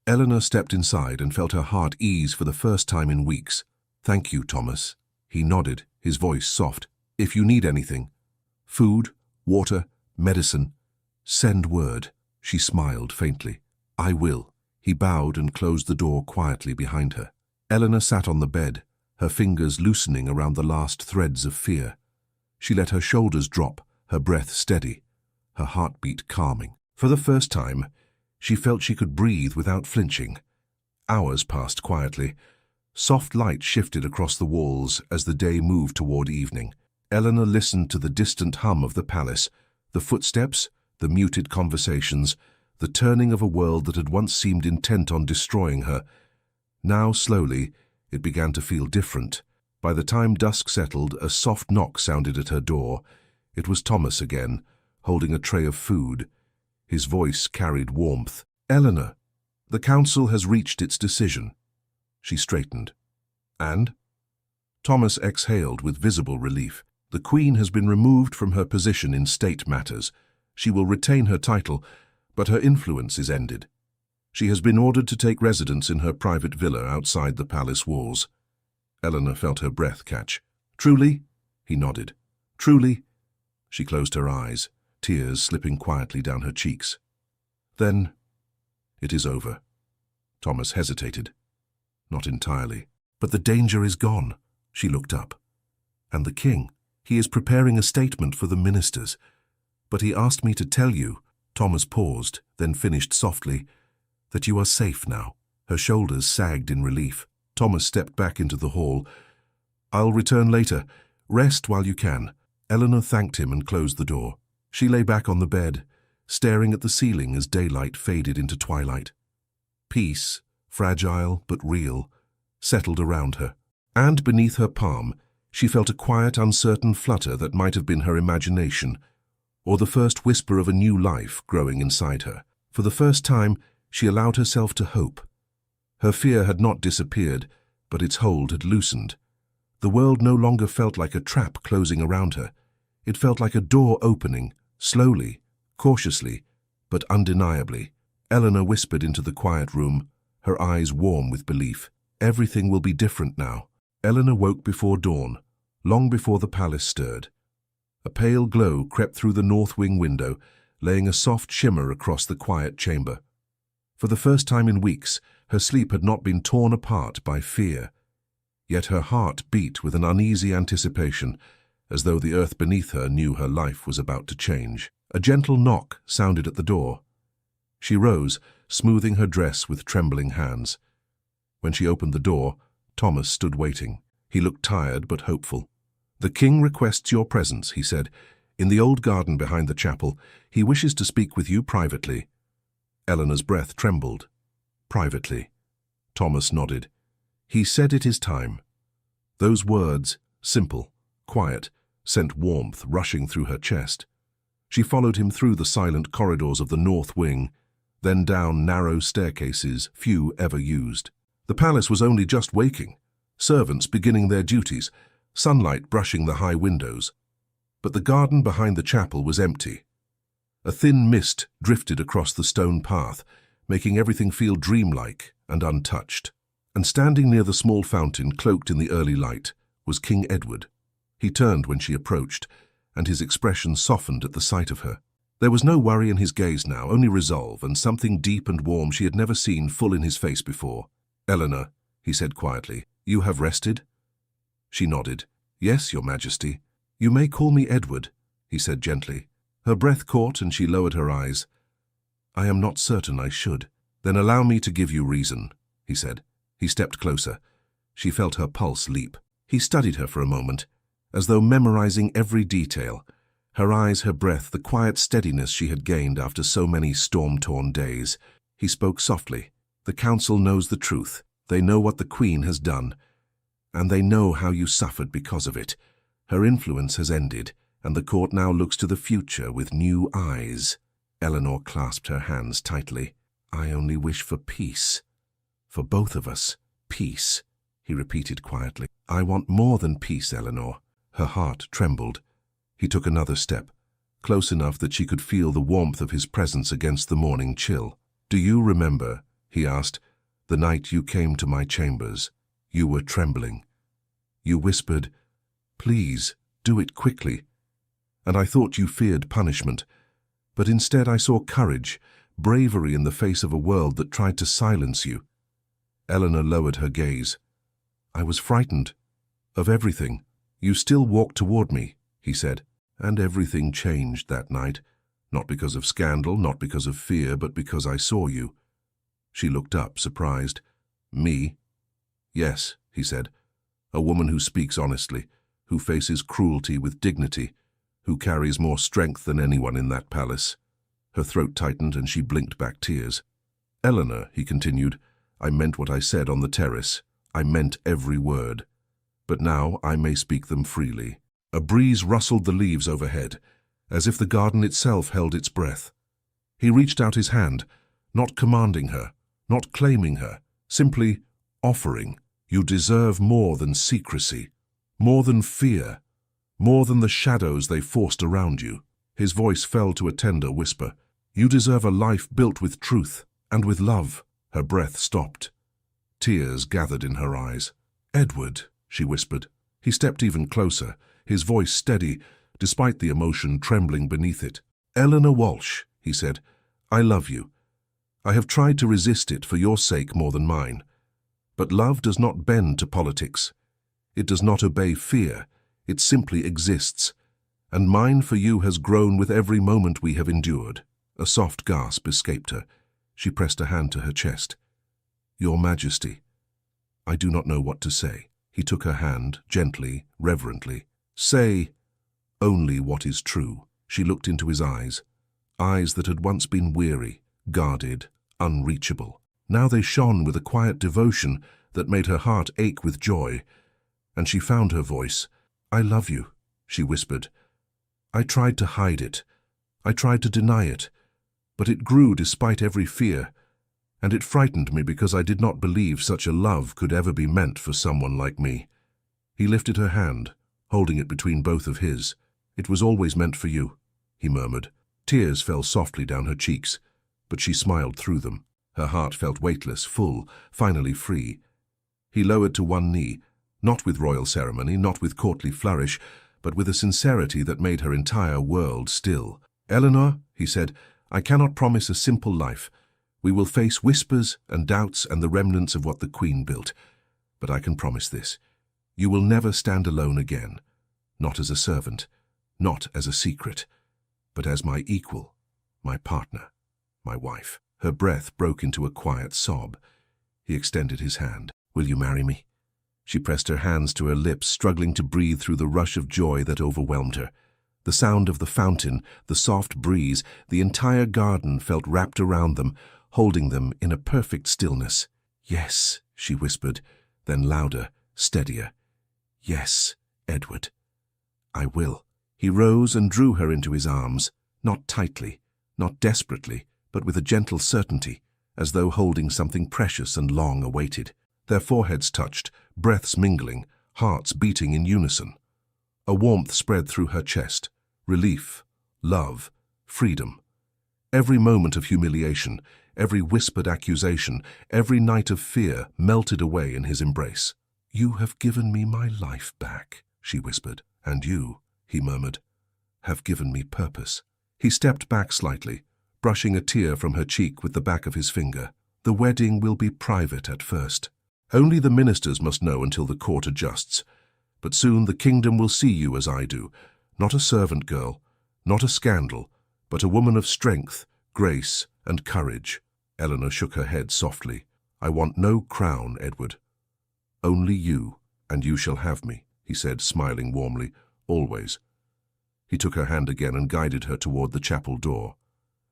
Eleanor stepped inside and felt her heart ease for the first time in weeks. Thank you, Thomas. He nodded, his voice soft. If you need anything, food, water, medicine, send word. She smiled faintly. I will. He bowed and closed the door quietly behind her. Eleanor sat on the bed, her fingers loosening around the last threads of fear. She let her shoulders drop, her breath steady, her heartbeat calming. For the first time, she felt she could breathe without flinching. Hours passed quietly. Soft light shifted across the walls as the day moved toward evening. Eleanor listened to the distant hum of the palace, the footsteps, the muted conversations, the turning of a world that had once seemed intent on destroying her. Now, slowly, it began to feel different. By the time dusk settled, a soft knock sounded at her door. It was Thomas again, holding a tray of food. His voice carried warmth. "Eleanor, the council has reached its decision." She straightened. "And?" Thomas exhaled with visible relief. "The Queen has been removed from her position in state matters. She will retain her title, but her influence is ended. She has been ordered to take residence in her private villa outside the palace walls." Eleanor felt her breath catch. "Truly?" He nodded. "Truly?" She closed her eyes, tears slipping quietly down her cheeks. "Then it is over." Thomas hesitated. "Not entirely. But the danger is gone." She looked up. "And the king? He is preparing a statement for the ministers. But he asked me to tell you," Thomas paused, then finished softly, "that you are safe now." Her shoulders sagged in relief. Thomas stepped back into the hall. "I'll return later. Rest while you can." Eleanor thanked him and closed the door. She lay back on the bed, staring at the ceiling as daylight faded into twilight. Peace, fragile but real, settled around her. And beneath her palm, she felt a quiet, uncertain flutter that might have been her imagination, or the first whisper of a new life growing inside her. For the first time, she allowed herself to hope. Her fear had not disappeared, but its hold had loosened. The world no longer felt like a trap closing around her. It felt like a door opening, slowly, cautiously, but undeniably. Eleanor whispered into the quiet room, her eyes warm with belief. "Everything will be different now." Eleanor woke before dawn, long before the palace stirred. A pale glow crept through the north wing window, laying a soft shimmer across the quiet chamber. For the first time in weeks, her sleep had not been torn apart by fear. Yet her heart beat with an uneasy anticipation, as though the earth beneath her knew her life was about to change. A gentle knock sounded at the door. She rose, smoothing her dress with trembling hands. When she opened the door, Thomas stood waiting. He looked tired but hopeful. "The king requests your presence," he said. "In the old garden behind the chapel. He wishes to speak with you privately." Eleanor's breath trembled. "Privately." Thomas nodded. "He said it is time." Those words, simple, quiet, sent warmth rushing through her chest. She followed him through the silent corridors of the north wing, then down narrow staircases few ever used. The palace was only just waking, servants beginning their duties, sunlight brushing the high windows. But the garden behind the chapel was empty. A thin mist drifted across the stone path, making everything feel dreamlike and untouched. And standing near the small fountain, cloaked in the early light, was King Edward. He turned when she approached, and his expression softened at the sight of her. There was no worry in his gaze now, only resolve, and something deep and warm she had never seen full in his face before. "Eleanor," he said quietly, "you have rested?" She nodded. "Yes, Your Majesty." "You may call me Edward," he said gently. Her breath caught and she lowered her eyes. "I am not certain I should." "Then allow me to give you reason," he said. He stepped closer. She felt her pulse leap. He studied her for a moment, as though memorizing every detail. Her eyes, her breath, the quiet steadiness she had gained after so many storm-torn days. He spoke softly. "The council knows the truth. They know what the Queen has done. And they know how you suffered because of it. Her influence has ended, and the court now looks to the future with new eyes." Eleanor clasped her hands tightly. "I only wish for peace. For both of us. Peace," he repeated quietly. "I want more than peace, Eleanor." Her heart trembled. He took another step, close enough that she could feel the warmth of his presence against the morning chill. "Do you remember," he asked, "the night you came to my chambers? You were trembling. You whispered, 'Please, do it quickly.' And I thought you feared punishment. But instead I saw courage, bravery in the face of a world that tried to silence you. Eleanor lowered her gaze. I was frightened. Of everything. You still walked toward me, he said. And everything changed that night. Not because of scandal, not because of fear, but because I saw you. She looked up, surprised. Me? Yes, he said. A woman who speaks honestly, who faces cruelty with dignity, who carries more strength than anyone in that palace. Her throat tightened and she blinked back tears. Eleanor, he continued, I meant what I said on the terrace. I meant every word. But now I may speak them freely. A breeze rustled the leaves overhead, as if the garden itself held its breath. He reached out his hand, not commanding her, not claiming her, simply offering. You deserve more than secrecy, more than fear, more than the shadows they forced around you. His voice fell to a tender whisper. You deserve a life built with truth and with love. Her breath stopped. Tears gathered in her eyes. Edward, she whispered. He stepped even closer, his voice steady, despite the emotion trembling beneath it. Eleanor Walsh, he said, I love you. I have tried to resist it for your sake more than mine. But love does not bend to politics. It does not obey fear. It simply exists. And mine for you has grown with every moment we have endured. A soft gasp escaped her. She pressed a hand to her chest. Your Majesty. I do not know what to say. He took her hand, gently, reverently. Say only what is true. She looked into his eyes that had once been weary, guarded, unreachable. Now they shone with a quiet devotion that made her heart ache with joy. And she found her voice. I love you, she whispered. I tried to hide it. I tried to deny it. But it grew despite every fear. And it frightened me because I did not believe such a love could ever be meant for someone like me. He lifted her hand, holding it between both of his. It was always meant for you, he murmured. Tears fell softly down her cheeks, but she smiled through them. Her heart felt weightless, full, finally free. He lowered to one knee, not with royal ceremony, not with courtly flourish, but with a sincerity that made her entire world still. Eleanor, he said, I cannot promise a simple life. We will face whispers and doubts and the remnants of what the Queen built. But I can promise this. You will never stand alone again. Not as a servant, not as a secret, but as my equal, my partner, my wife. Her breath broke into a quiet sob. He extended his hand. Will you marry me? She pressed her hands to her lips, struggling to breathe through the rush of joy that overwhelmed her. The sound of the fountain, the soft breeze, the entire garden felt wrapped around them, holding them in a perfect stillness. Yes, she whispered, then louder, steadier. Yes, Edward. I will. He rose and drew her into his arms, not tightly, not desperately, but with a gentle certainty, as though holding something precious and long awaited. Their foreheads touched, breaths mingling, hearts beating in unison. A warmth spread through her chest, relief, love, freedom. Every moment of humiliation, every whispered accusation, every night of fear melted away in his embrace. You have given me my life back, she whispered. And you, he murmured, have given me purpose. He stepped back slightly, brushing a tear from her cheek with the back of his finger. The wedding will be private at first. Only the ministers must know until the court adjusts. But soon the kingdom will see you as I do, not a servant girl, not a scandal, but a woman of strength, grace, and courage. Eleanor shook her head softly. I want no crown, Edward. Only you, and you shall have me, he said, smiling warmly, always. He took her hand again and guided her toward the chapel door.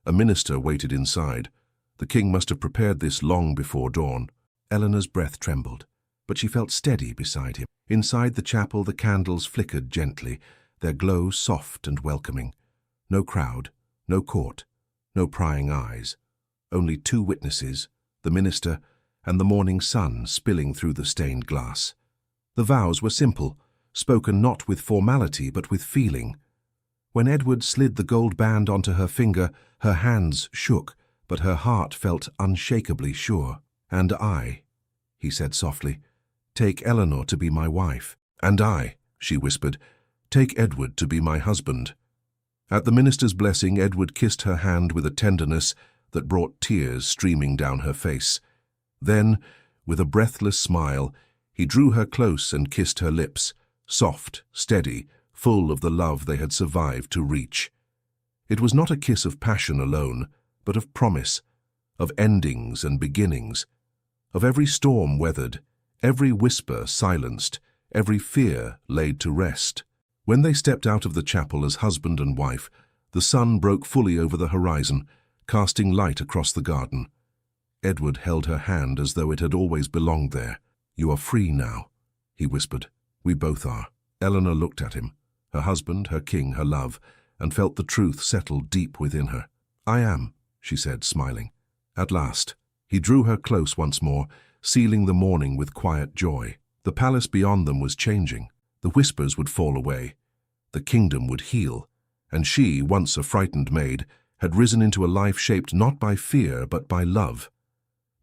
A minister waited inside. The king must have prepared this long before dawn. Eleanor's breath trembled, but she felt steady beside him. Inside the chapel the candles flickered gently, their glow soft and welcoming. No crowd, no court, no prying eyes. Only two witnesses, the minister and the morning sun spilling through the stained glass. The vows were simple, spoken not with formality but with feeling. When Edward slid the gold band onto her finger, her hands shook, but her heart felt unshakably sure. And I, he said softly, take Eleanor to be my wife. And I, she whispered, take Edward to be my husband. At the minister's blessing, Edward kissed her hand with a tenderness that brought tears streaming down her face. Then, with a breathless smile, he drew her close and kissed her lips, soft, steady, full of the love they had survived to reach. It was not a kiss of passion alone, but of promise, of endings and beginnings, of every storm weathered, every whisper silenced, every fear laid to rest. When they stepped out of the chapel as husband and wife, the sun broke fully over the horizon, casting light across the garden. Edward held her hand as though it had always belonged there. "You are free now," he whispered. "We both are." Eleanor looked at him, her husband, her king, her love, and felt the truth settle deep within her. "I am," she said, smiling. At last, he drew her close once more, sealing the morning with quiet joy. The palace beyond them was changing. The whispers would fall away. The kingdom would heal. And she, once a frightened maid, had risen into a life shaped not by fear but by love.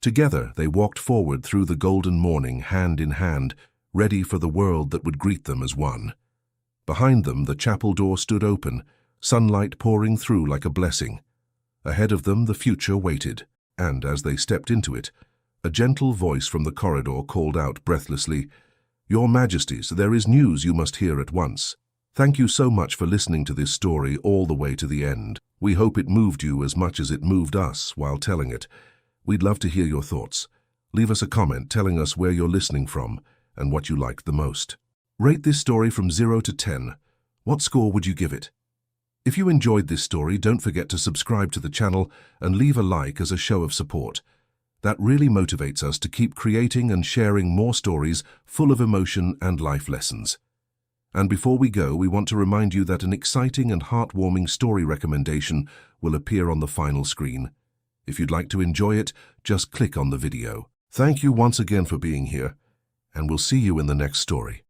Together they walked forward through the golden morning, hand in hand, ready for the world that would greet them as one. Behind them the chapel door stood open, sunlight pouring through like a blessing. Ahead of them the future waited, and as they stepped into it, a gentle voice from the corridor called out breathlessly, "Your Majesties, there is news you must hear at once. Thank you so much for listening to this story all the way to the end. We hope it moved you as much as it moved us while telling it. We'd love to hear your thoughts. Leave us a comment telling us where you're listening from and what you liked the most. Rate this story from 0 to 10. What score would you give it? If you enjoyed this story, don't forget to subscribe to the channel and leave a like as a show of support. That really motivates us to keep creating and sharing more stories full of emotion and life lessons. And before we go, we want to remind you that an exciting and heartwarming story recommendation will appear on the final screen. If you'd like to enjoy it, just click on the video. Thank you once again for being here, and we'll see you in the next story.